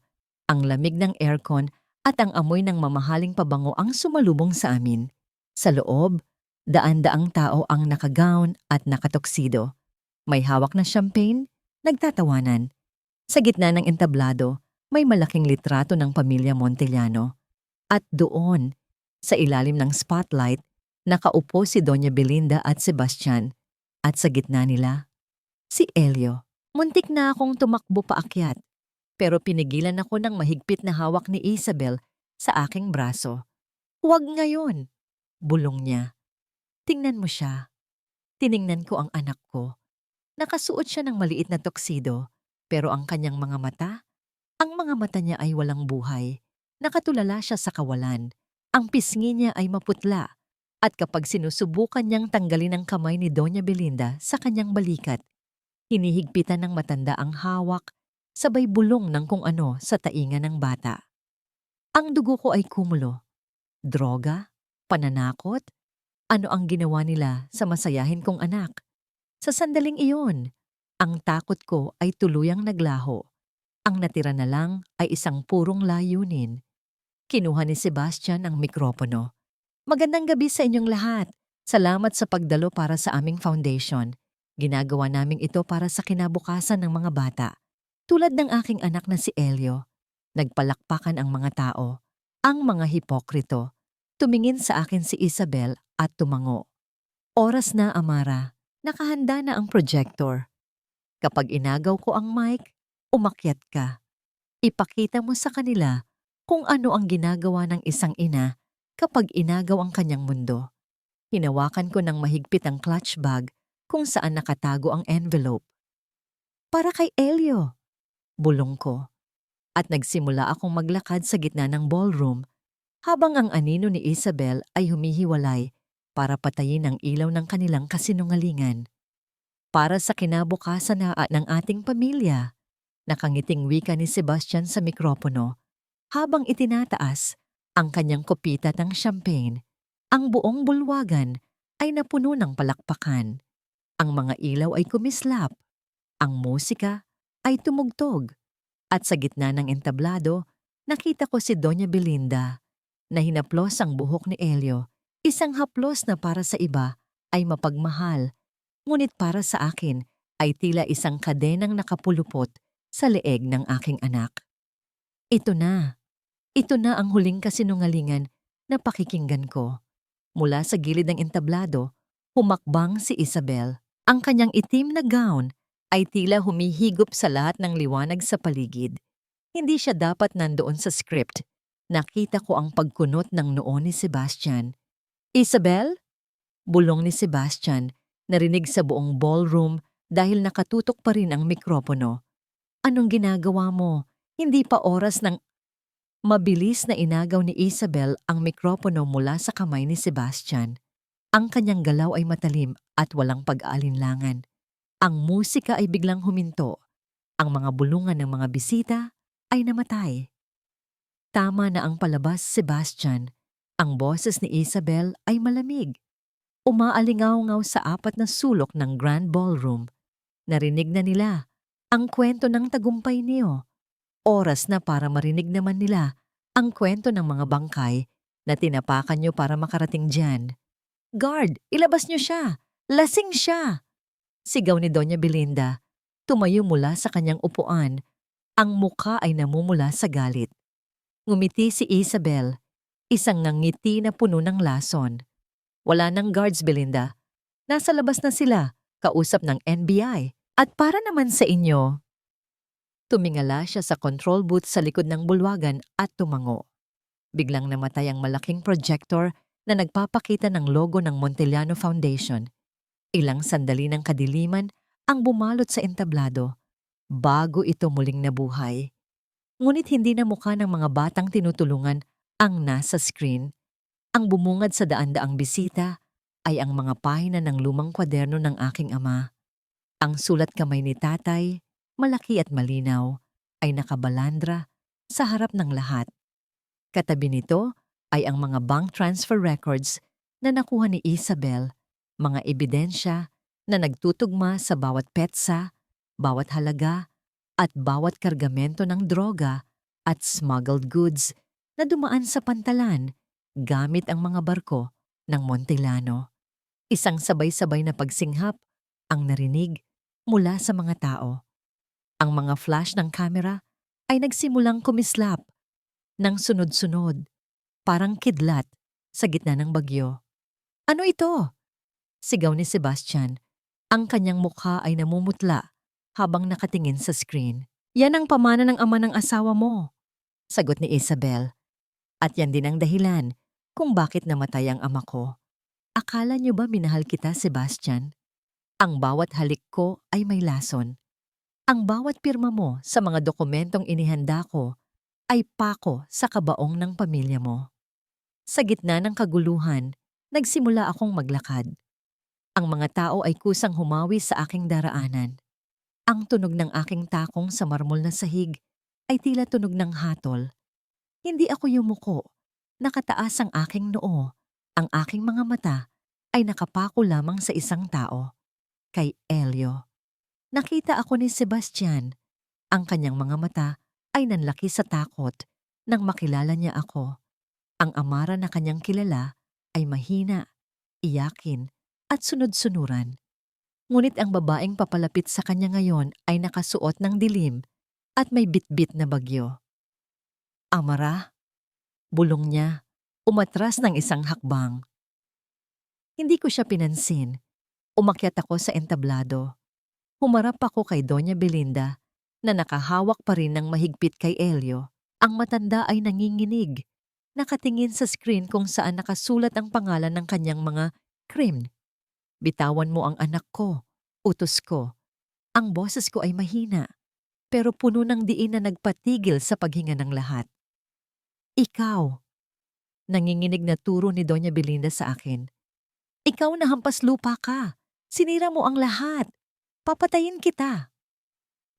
Ang lamig ng aircon at ang amoy ng mamahaling pabango ang sumalubong sa amin. Sa loob, daan-daang tao ang nakagown at nakatoksido. May hawak na champagne, nagtatawanan. Sa gitna ng entablado, may malaking litrato ng pamilya Montellano. At doon, sa ilalim ng spotlight, nakaupo si Doña Belinda at Sebastian. At sa gitna nila, si Elio. Muntik na akong tumakbo paakyat, pero pinigilan ako ng mahigpit na hawak ni Isabel sa aking braso. Huwag ngayon, bulong niya. Tingnan mo siya. Tiningnan ko ang anak ko. Nakasuot siya ng maliit na toksido, pero ang kanyang mga mata niya ay walang buhay. Nakatulala siya sa kawalan. Ang pisngi niya ay maputla. At kapag sinusubukan niyang tanggalin ang kamay ni Doña Belinda sa kanyang balikat, hinihigpitan ng matanda ang hawak, sabay bulong ng kung ano sa tainga ng bata. Ang dugo ko ay kumulo. Droga? Pananakot? Ano ang ginawa nila sa masayahin kong anak? Sa sandaling iyon, ang takot ko ay tuluyang naglaho. Ang natira na lang ay isang purong layunin. Kinuha ni Sebastian ang mikropono. Magandang gabi sa inyong lahat. Salamat sa pagdalo para sa aming foundation. Ginagawa naming ito para sa kinabukasan ng mga bata. Tulad ng aking anak na si Elio. Nagpalakpakan ang mga tao. Ang mga hipokrito. Tumingin sa akin si Isabel at tumango. Oras na, Amara. Nakahanda na ang projector. Kapag inagaw ko ang mic, umakyat ka. Ipakita mo sa kanila kung ano ang ginagawa ng isang ina kapag inagaw ang kanyang mundo. Hinawakan ko ng mahigpit ang clutch bag kung saan nakatago ang envelope. Para kay Elio, bulong ko. At nagsimula akong maglakad sa gitna ng ballroom habang ang anino ni Isabel ay humihiwalay para patayin ang ilaw ng kanilang kasinungalingan. Para sa kinabukasan ng ating pamilya, nakangiting wika ni Sebastian sa mikropono habang itinataas ang kanyang kopita ng champagne. Ang buong bulwagan ay napuno ng palakpakan. Ang mga ilaw ay kumislap. Ang musika ay tumugtog. At sa gitna ng entablado, nakita ko si Doña Belinda na hinaplos ang buhok ni Elio. Isang haplos na para sa iba ay mapagmahal, ngunit para sa akin ay tila isang kadenang nakapulupot sa leeg ng aking anak. Ito na ang huling kasinungalingan na pakikinggan ko. Mula sa gilid ng entablado, humakbang si Isabel. Ang kanyang itim na gown ay tila humihigop sa lahat ng liwanag sa paligid. Hindi siya dapat nandoon sa script. Nakita ko ang pagkunot ng noo ni Sebastian. Isabel? Bulong ni Sebastian, narinig sa buong ballroom dahil nakatutok pa rin ang mikropono. Anong ginagawa mo? Hindi pa oras ng... Mabilis na inagaw ni Isabel ang mikropono mula sa kamay ni Sebastian. Ang kanyang galaw ay matalim at walang pag-aalinlangan. Ang musika ay biglang huminto. Ang mga bulungan ng mga bisita ay namatay. Tama na ang palabas, Sebastian. Ang boses ni Isabel ay malamig. Umaalingaw-ngaw sa apat na sulok ng Grand Ballroom. Narinig na nila ang kwento ng tagumpay niyo. Oras na para marinig naman nila ang kwento ng mga bangkay na tinapakan niyo para makarating dyan. Guard, ilabas niyo siya! Lasing siya! Sigaw ni Doña Belinda. Tumayo mula sa kanyang upuan. Ang muka ay namumula sa galit. Ngumiti si Isabel. Isang ngiti na puno ng lason. Wala nang guards, Belinda. Nasa labas na sila, kausap ng NBI. At para naman sa inyo, tumingala siya sa control booth sa likod ng bulwagan at tumango. Biglang namatay ang malaking projector na nagpapakita ng logo ng Montellano Foundation. Ilang sandali ng kadiliman ang bumalot sa entablado bago ito muling nabuhay. Ngunit hindi na mukha ng mga batang tinutulungan ang nasa screen. Ang bumungad sa daan-daang bisita ay ang mga pahina ng lumang kwaderno ng aking ama. Ang sulat kamay ni tatay, malaki at malinaw, ay nakabalandra sa harap ng lahat. Katabi nito ay ang mga bank transfer records na nakuha ni Isabel, mga ebidensya na nagtutugma sa bawat petsa, bawat halaga, at bawat kargamento ng droga at smuggled goods na dumaan sa pantalan gamit ang mga barko ng Montellano. Isang sabay-sabay na pagsinghap ang narinig mula sa mga tao. Ang mga flash ng kamera ay nagsimulang kumislap ng sunod-sunod, parang kidlat sa gitna ng bagyo. "Ano ito?" sigaw ni Sebastian. Ang kanyang mukha ay namumutla habang nakatingin sa screen. "Yan ang pamana ng ama ng asawa mo," sagot ni Isabel. "At yan din ang dahilan kung bakit namatay ang ama ko. Akala niyo ba minahal kita, Sebastian? Ang bawat halik ko ay may lason. Ang bawat pirma mo sa mga dokumentong inihanda ko ay pako sa kabaong ng pamilya mo." Sa gitna ng kaguluhan, nagsimula akong maglakad. Ang mga tao ay kusang humawi sa aking daraanan. Ang tunog ng aking takong sa marmol na sahig ay tila tunog ng hatol. Hindi ako yumuko. Nakataas ang aking noo. Ang aking mga mata ay nakapako lamang sa isang tao, kay Elio. Nakita ako ni Sebastian. Ang kanyang mga mata ay nanlaki sa takot nang makilala niya ako. Ang amara na kanyang kilala ay mahina, iyakin, at sunod-sunuran. Ngunit ang babaeng papalapit sa kanya ngayon ay nakasuot ng dilim at may bitbit na bagyo. "Amara?" Bulong niya, umatras ng isang hakbang. Hindi ko siya pinansin. Umakyat ako sa entablado. Humarap ako kay Doña Belinda na nakahawak pa rin ng mahigpit kay Elio. Ang matanda ay nanginginig, nakatingin sa screen kung saan nakasulat ang pangalan ng kanyang mga krimen. "Bitawan mo ang anak ko," utos ko. Ang boses ko ay mahina, pero puno ng diin na nagpatigil sa paghinga ng lahat. "Ikaw," nanginginig na turo ni Doña Belinda sa akin. "Ikaw na hampas lupa ka. Sinira mo ang lahat. Papatayin kita."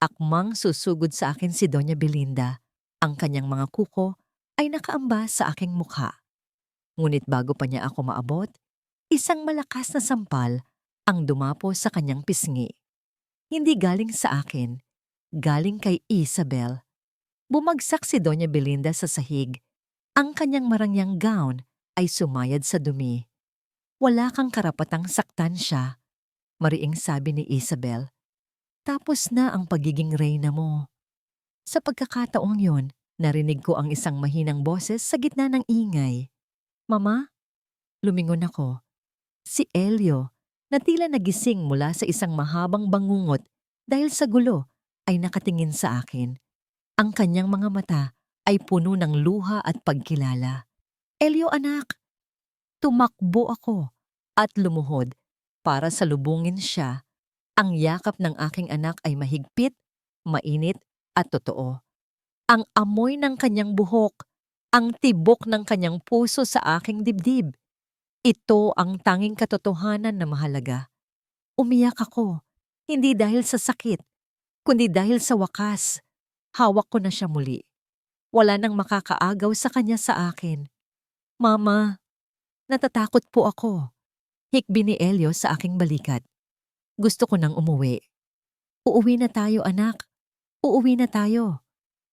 Akmang susugod sa akin si Doña Belinda. Ang kanyang mga kuko ay nakaambas sa aking mukha. Ngunit bago pa niya ako maabot, isang malakas na sampal ang dumapo sa kanyang pisngi. Hindi galing sa akin, galing kay Isabel. Bumagsak si Doña Belinda sa sahig. Ang kanyang marangyang gown ay sumayad sa dumi. "Wala kang karapatang saktan siya," mariing sabi ni Isabel. "Tapos na ang pagiging reyna mo." Sa pagkakataong yun, narinig ko ang isang mahinang boses sa gitna ng ingay. "Mama?" Lumingon ako. Si Elio, na tila nagising mula sa isang mahabang bangungot dahil sa gulo, ay nakatingin sa akin. Ang kanyang mga mata ay puno ng luha at pagkilala. "Elio, anak!" Tumakbo ako at lumuhod para salubungin siya. Ang yakap ng aking anak ay mahigpit, mainit at totoo. Ang amoy ng kanyang buhok, ang tibok ng kanyang puso sa aking dibdib. Ito ang tanging katotohanan na mahalaga. Umiyak ako, hindi dahil sa sakit, kundi dahil sa wakas. Hawak ko na siya muli. Wala nang makakaagaw sa kanya sa akin. "Mama, natatakot po ako." Hikbi ni Elio sa aking balikat. Gusto ko nang umuwi. "Uuwi na tayo, anak. Uuwi na tayo."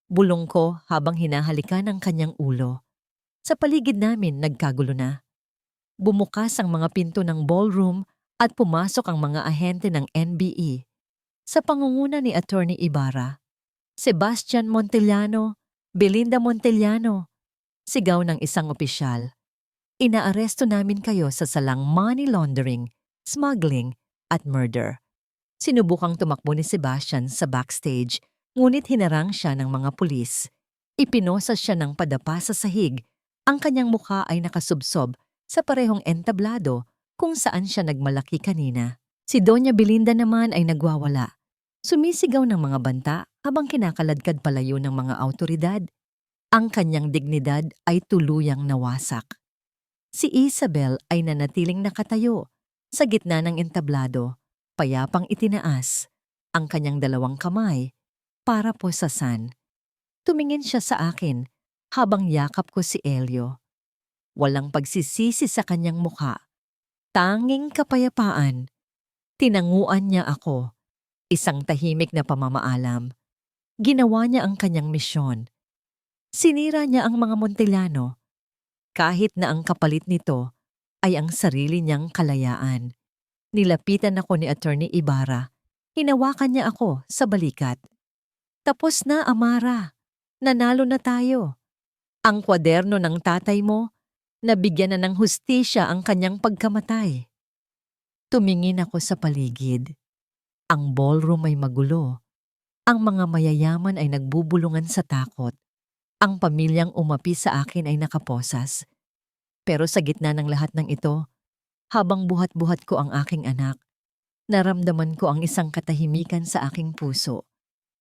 Bulong ko habang hinahalikan ang kanyang ulo. Sa paligid namin nagkagulo na. Bumukas ang mga pinto ng ballroom at pumasok ang mga ahente ng NBE. Sa pangunguna ni Attorney Ibarra. "Sebastian Montellano, Belinda Montellano," sigaw ng isang opisyal. "Inaaresto namin kayo sa salang money laundering, smuggling, at murder." Sinubukang tumakbo ni Sebastian sa backstage, ngunit hinarang siya ng mga pulis. Ipinosas siya ng padapa sa sahig. Ang kanyang mukha ay nakasubsob sa parehong entablado kung saan siya nagmalaki kanina. Si Doña Belinda naman ay nagwawala. Sumisigaw ng mga banta habang kinakaladkad palayo ng mga awtoridad. Ang kanyang dignidad ay tuluyang nawasak. Si Isabel ay nanatiling nakatayo sa gitna ng entablado, Payapang itinaas ang kanyang dalawang kamay para posasan. Tumingin siya sa akin habang yakap ko si Elio. Walang pagsisisi sa kanyang mukha. Tanging kapayapaan. Tinanguan niya ako. Isang tahimik na pamamaalam. Ginawa niya ang kanyang misyon. Sinira niya ang mga Montellano kahit na ang kapalit nito ay ang sarili niyang kalayaan. Nilapitan ako ni Attorney Ibarra. Hinawakan niya ako sa balikat. Tapos na, Amara. Nanalo na tayo. Ang kwaderno ng tatay mo, nabigyan na ng hustisya ang kanyang pagkamatay. Tumingin ako sa paligid. Ang ballroom ay magulo. Ang mga mayayaman ay nagbubulungan sa takot. Ang pamilyang umapi sa akin ay nakaposas. Pero sa gitna ng lahat ng ito, habang buhat-buhat ko ang aking anak, naramdaman ko ang isang katahimikan sa aking puso.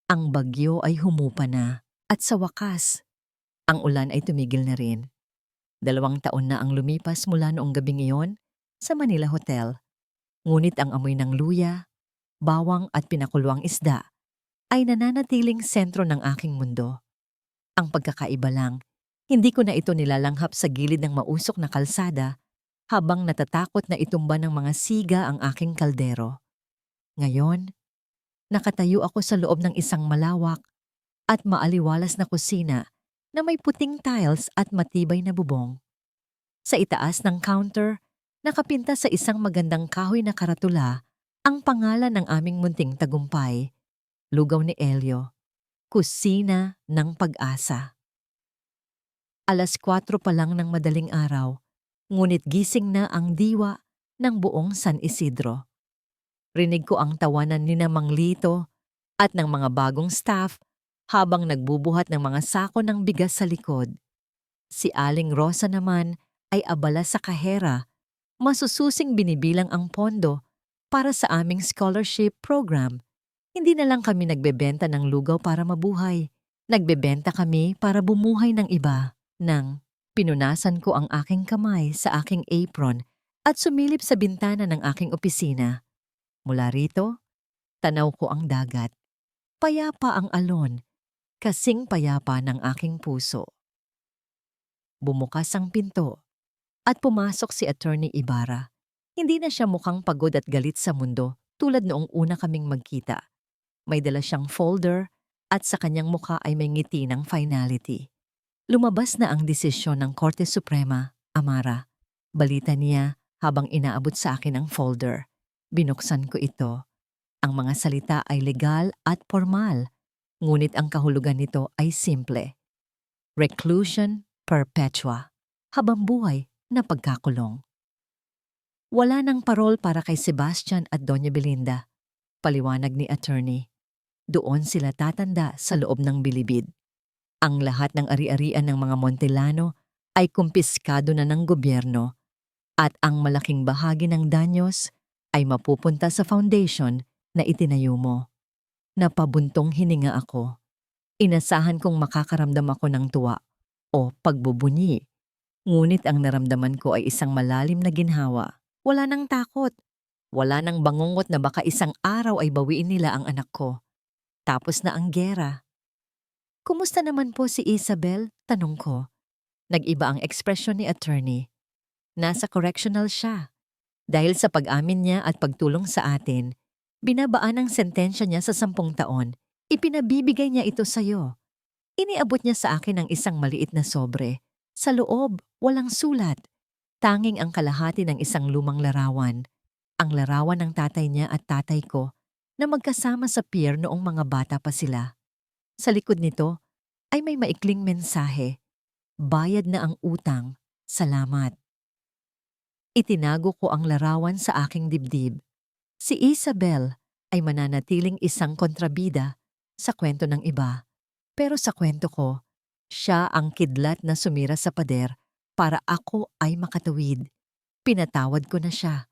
Ang bagyo ay humupa na at sa wakas, ang ulan ay tumigil na rin. 2 taon na ang lumipas mula noong gabing iyon sa Manila Hotel. Ngunit ang amoy ng luya, bawang at pinakulwang isda ay nananatiling sentro ng aking mundo. Ang pagkakaiba lang, hindi ko na ito nilalanghap sa gilid ng mausok na kalsada habang natatakot na itumba ng mga siga ang aking kaldero. Ngayon, nakatayo ako sa loob ng isang malawak at maaliwalas na kusina na may puting tiles at matibay na bubong. Sa itaas ng counter, nakapinta sa isang magandang kahoy na karatula ang pangalan ng aming munting tagumpay, lugaw ni Elio, Kusina ng Pag-asa. 4:00 pa lang ng madaling araw, ngunit gising na ang diwa ng buong San Isidro. Rinig ko ang tawanan ni Mang Lito at ng mga bagong staff habang nagbubuhat ng mga sako ng bigas sa likod. Si Aling Rosa naman ay abala sa kahera, masususing binibilang ang pondo para sa aming scholarship program. Hindi na lang kami nagbebenta ng lugaw para mabuhay. Nagbebenta kami para bumuhay ng iba. Nang pinunasan ko ang aking kamay sa aking apron at sumilip sa bintana ng aking opisina. Mula rito, tanaw ko ang dagat. Payapa ang alon, kasing payapa ng aking puso. Bumukas ang pinto at pumasok si Attorney Ibarra. Hindi na siya mukhang pagod at galit sa mundo tulad noong una kaming magkita. May dala siyang folder at sa kanyang mukha ay may ngiti ng finality. Lumabas na ang desisyon ng Korte Suprema, Amara. Balita niya habang inaabot sa akin ang folder. Binuksan ko ito. Ang mga salita ay legal at formal, ngunit ang kahulugan nito ay simple. Reclusion perpetua, habang buhay na pagkakulong. Wala nang parol para kay Sebastian at Doña Belinda, paliwanag ni attorney. Doon sila tatanda sa loob ng bilibid. Ang lahat ng ari-arian ng mga Montellano ay kumpiskado na ng gobyerno at ang malaking bahagi ng danyos ay mapupunta sa foundation na itinayo mo. Napabuntong hininga ako. Inasahan kong makakaramdam ako ng tuwa o pagbubunyi. Ngunit ang naramdaman ko ay isang malalim na ginhawa. Wala nang takot. Wala nang bangungot na baka isang araw ay bawiin nila ang anak ko. Tapos na ang giyera. Kumusta naman po si Isabel? Tanong ko. Nag-iba ang ekspresyon ni attorney. Nasa correctional siya. Dahil sa pag-amin niya at pagtulong sa atin, binabaan ang sentensya niya sa 10 taon. Ipinabibigay niya ito sa'yo. Iniabot niya sa akin ang isang maliit na sobre. Sa loob, walang sulat. Tanging ang kalahati ng isang lumang larawan. Ang larawan ng tatay niya at tatay ko na magkasama sa pier noong mga bata pa sila. Sa likod nito ay may maikling mensahe. Bayad na ang utang. Salamat. Itinago ko ang larawan sa aking dibdib. Si Isabel ay mananatiling isang kontrabida sa kwento ng iba. Pero sa kwento ko, siya ang kidlat na sumira sa pader para ako ay makatawid. Pinatawad ko na siya.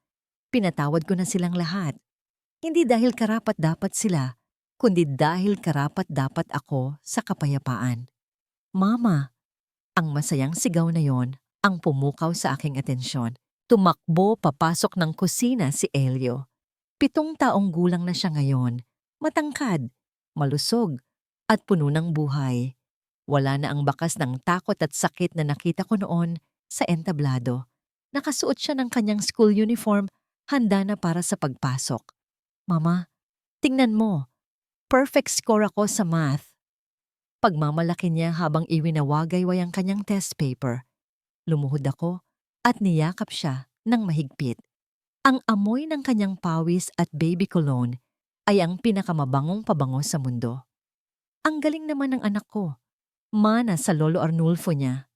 Pinatawad ko na silang lahat. Hindi dahil karapat-dapat sila, kundi dahil karapat-dapat ako sa kapayapaan. Mama, ang masayang sigaw na yon ang pumukaw sa aking atensyon. Tumakbo papasok ng kusina si Elio. 7 taong gulang na siya ngayon, matangkad, malusog, at puno ng buhay. Wala na ang bakas ng takot at sakit na nakita ko noon sa entablado. Nakasuot siya ng kanyang school uniform, handa na para sa pagpasok. Mama, tingnan mo, perfect score ako sa math. Pagmamalaki niya habang iwinawagayway ang kanyang test paper. Lumuhod ako at niyakap siya ng mahigpit. Ang amoy ng kanyang pawis at baby cologne ay ang pinakamabangong pabango sa mundo. Ang galing naman ng anak ko. Mana sa Lolo Arnulfo niya.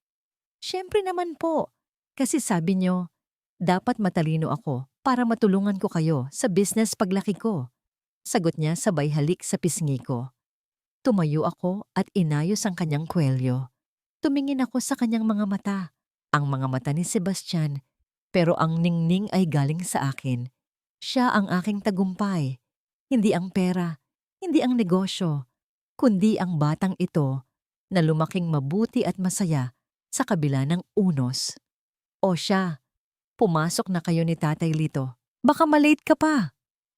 Siyempre naman po, kasi sabi niyo, dapat matalino ako para matulungan ko kayo sa business paglaki ko. Sagot niya sabay halik sa pisngi ko. Tumayo ako at inayos ang kanyang kwelyo. Tumingin ako sa kanyang mga mata, ang mga mata ni Sebastian, pero ang ningning ay galing sa akin. Siya ang aking tagumpay, hindi ang pera, hindi ang negosyo, kundi ang batang ito na lumaking mabuti at masaya sa kabila ng unos. O siya, pumasok na kayo ni Tatay Lito. Baka malate ka pa,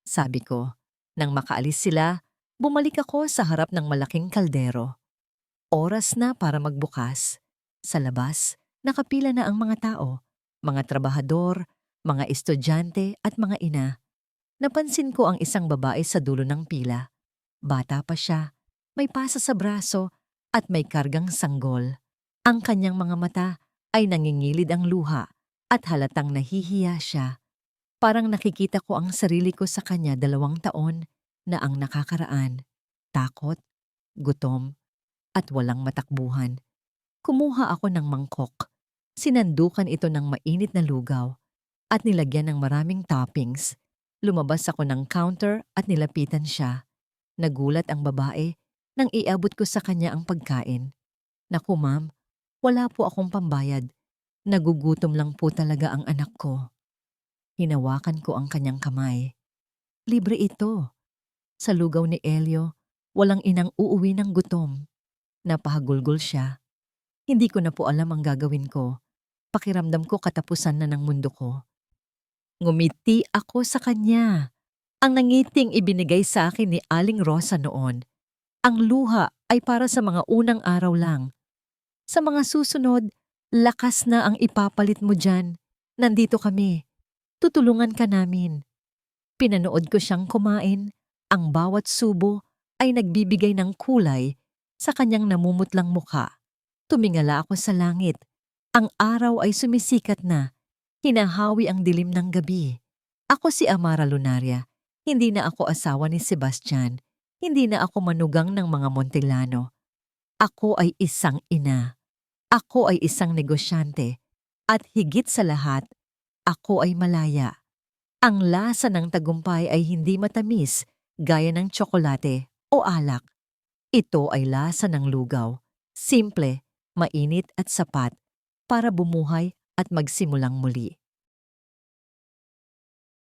sabi ko. Nang makaalis sila, bumalik ako sa harap ng malaking kaldero. Oras na para magbukas. Sa labas, nakapila na ang mga tao, mga trabahador, mga estudyante at mga ina. Napansin ko ang isang babae sa dulo ng pila. Bata pa siya, may pasa sa braso at may kargang sanggol. Ang kanyang mga mata ay nangingilid ang luha at halatang nahihiya siya. Parang nakikita ko ang sarili ko sa kanya 2 taon na ang nakakaraan. Takot, gutom, at walang matakbuhan. Kumuha ako ng mangkok. Sinandukan ito ng mainit na lugaw at nilagyan ng maraming toppings. Lumabas ako ng counter at nilapitan siya. Nagulat ang babae nang iabot ko sa kanya ang pagkain. Naku ma'am, wala po akong pambayad. Nagugutom lang po talaga ang anak ko. Hinawakan ko ang kanyang kamay. Libre ito. Sa lugaw ni Elio, walang inang uuwi ng gutom. Napahagulgol siya. Hindi ko na po alam ang gagawin ko. Pakiramdam ko katapusan na ng mundo ko. Ngumiti ako sa kanya. Ang nangiting ibinigay sa akin ni Aling Rosa noon. Ang luha ay para sa mga unang araw lang. Sa mga susunod, lakas na ang ipapalit mo dyan. Nandito kami. Tutulungan ka namin. Pinanood ko siyang kumain. Ang bawat subo ay nagbibigay ng kulay sa kanyang namumutlang mukha. Tumingala ako sa langit. Ang araw ay sumisikat na. Hinahawi ang dilim ng gabi. Ako si Amara Lunaria. Hindi na ako asawa ni Sebastian. Hindi na ako manugang ng mga Montellano. Ako ay isang ina. Ako ay isang negosyante. At higit sa lahat, ako ay malaya. Ang lasa ng tagumpay ay hindi matamis gaya ng tsokolate o alak. Ito ay lasa ng lugaw. Simple, mainit at sapat para bumuhay at magsimulang muli.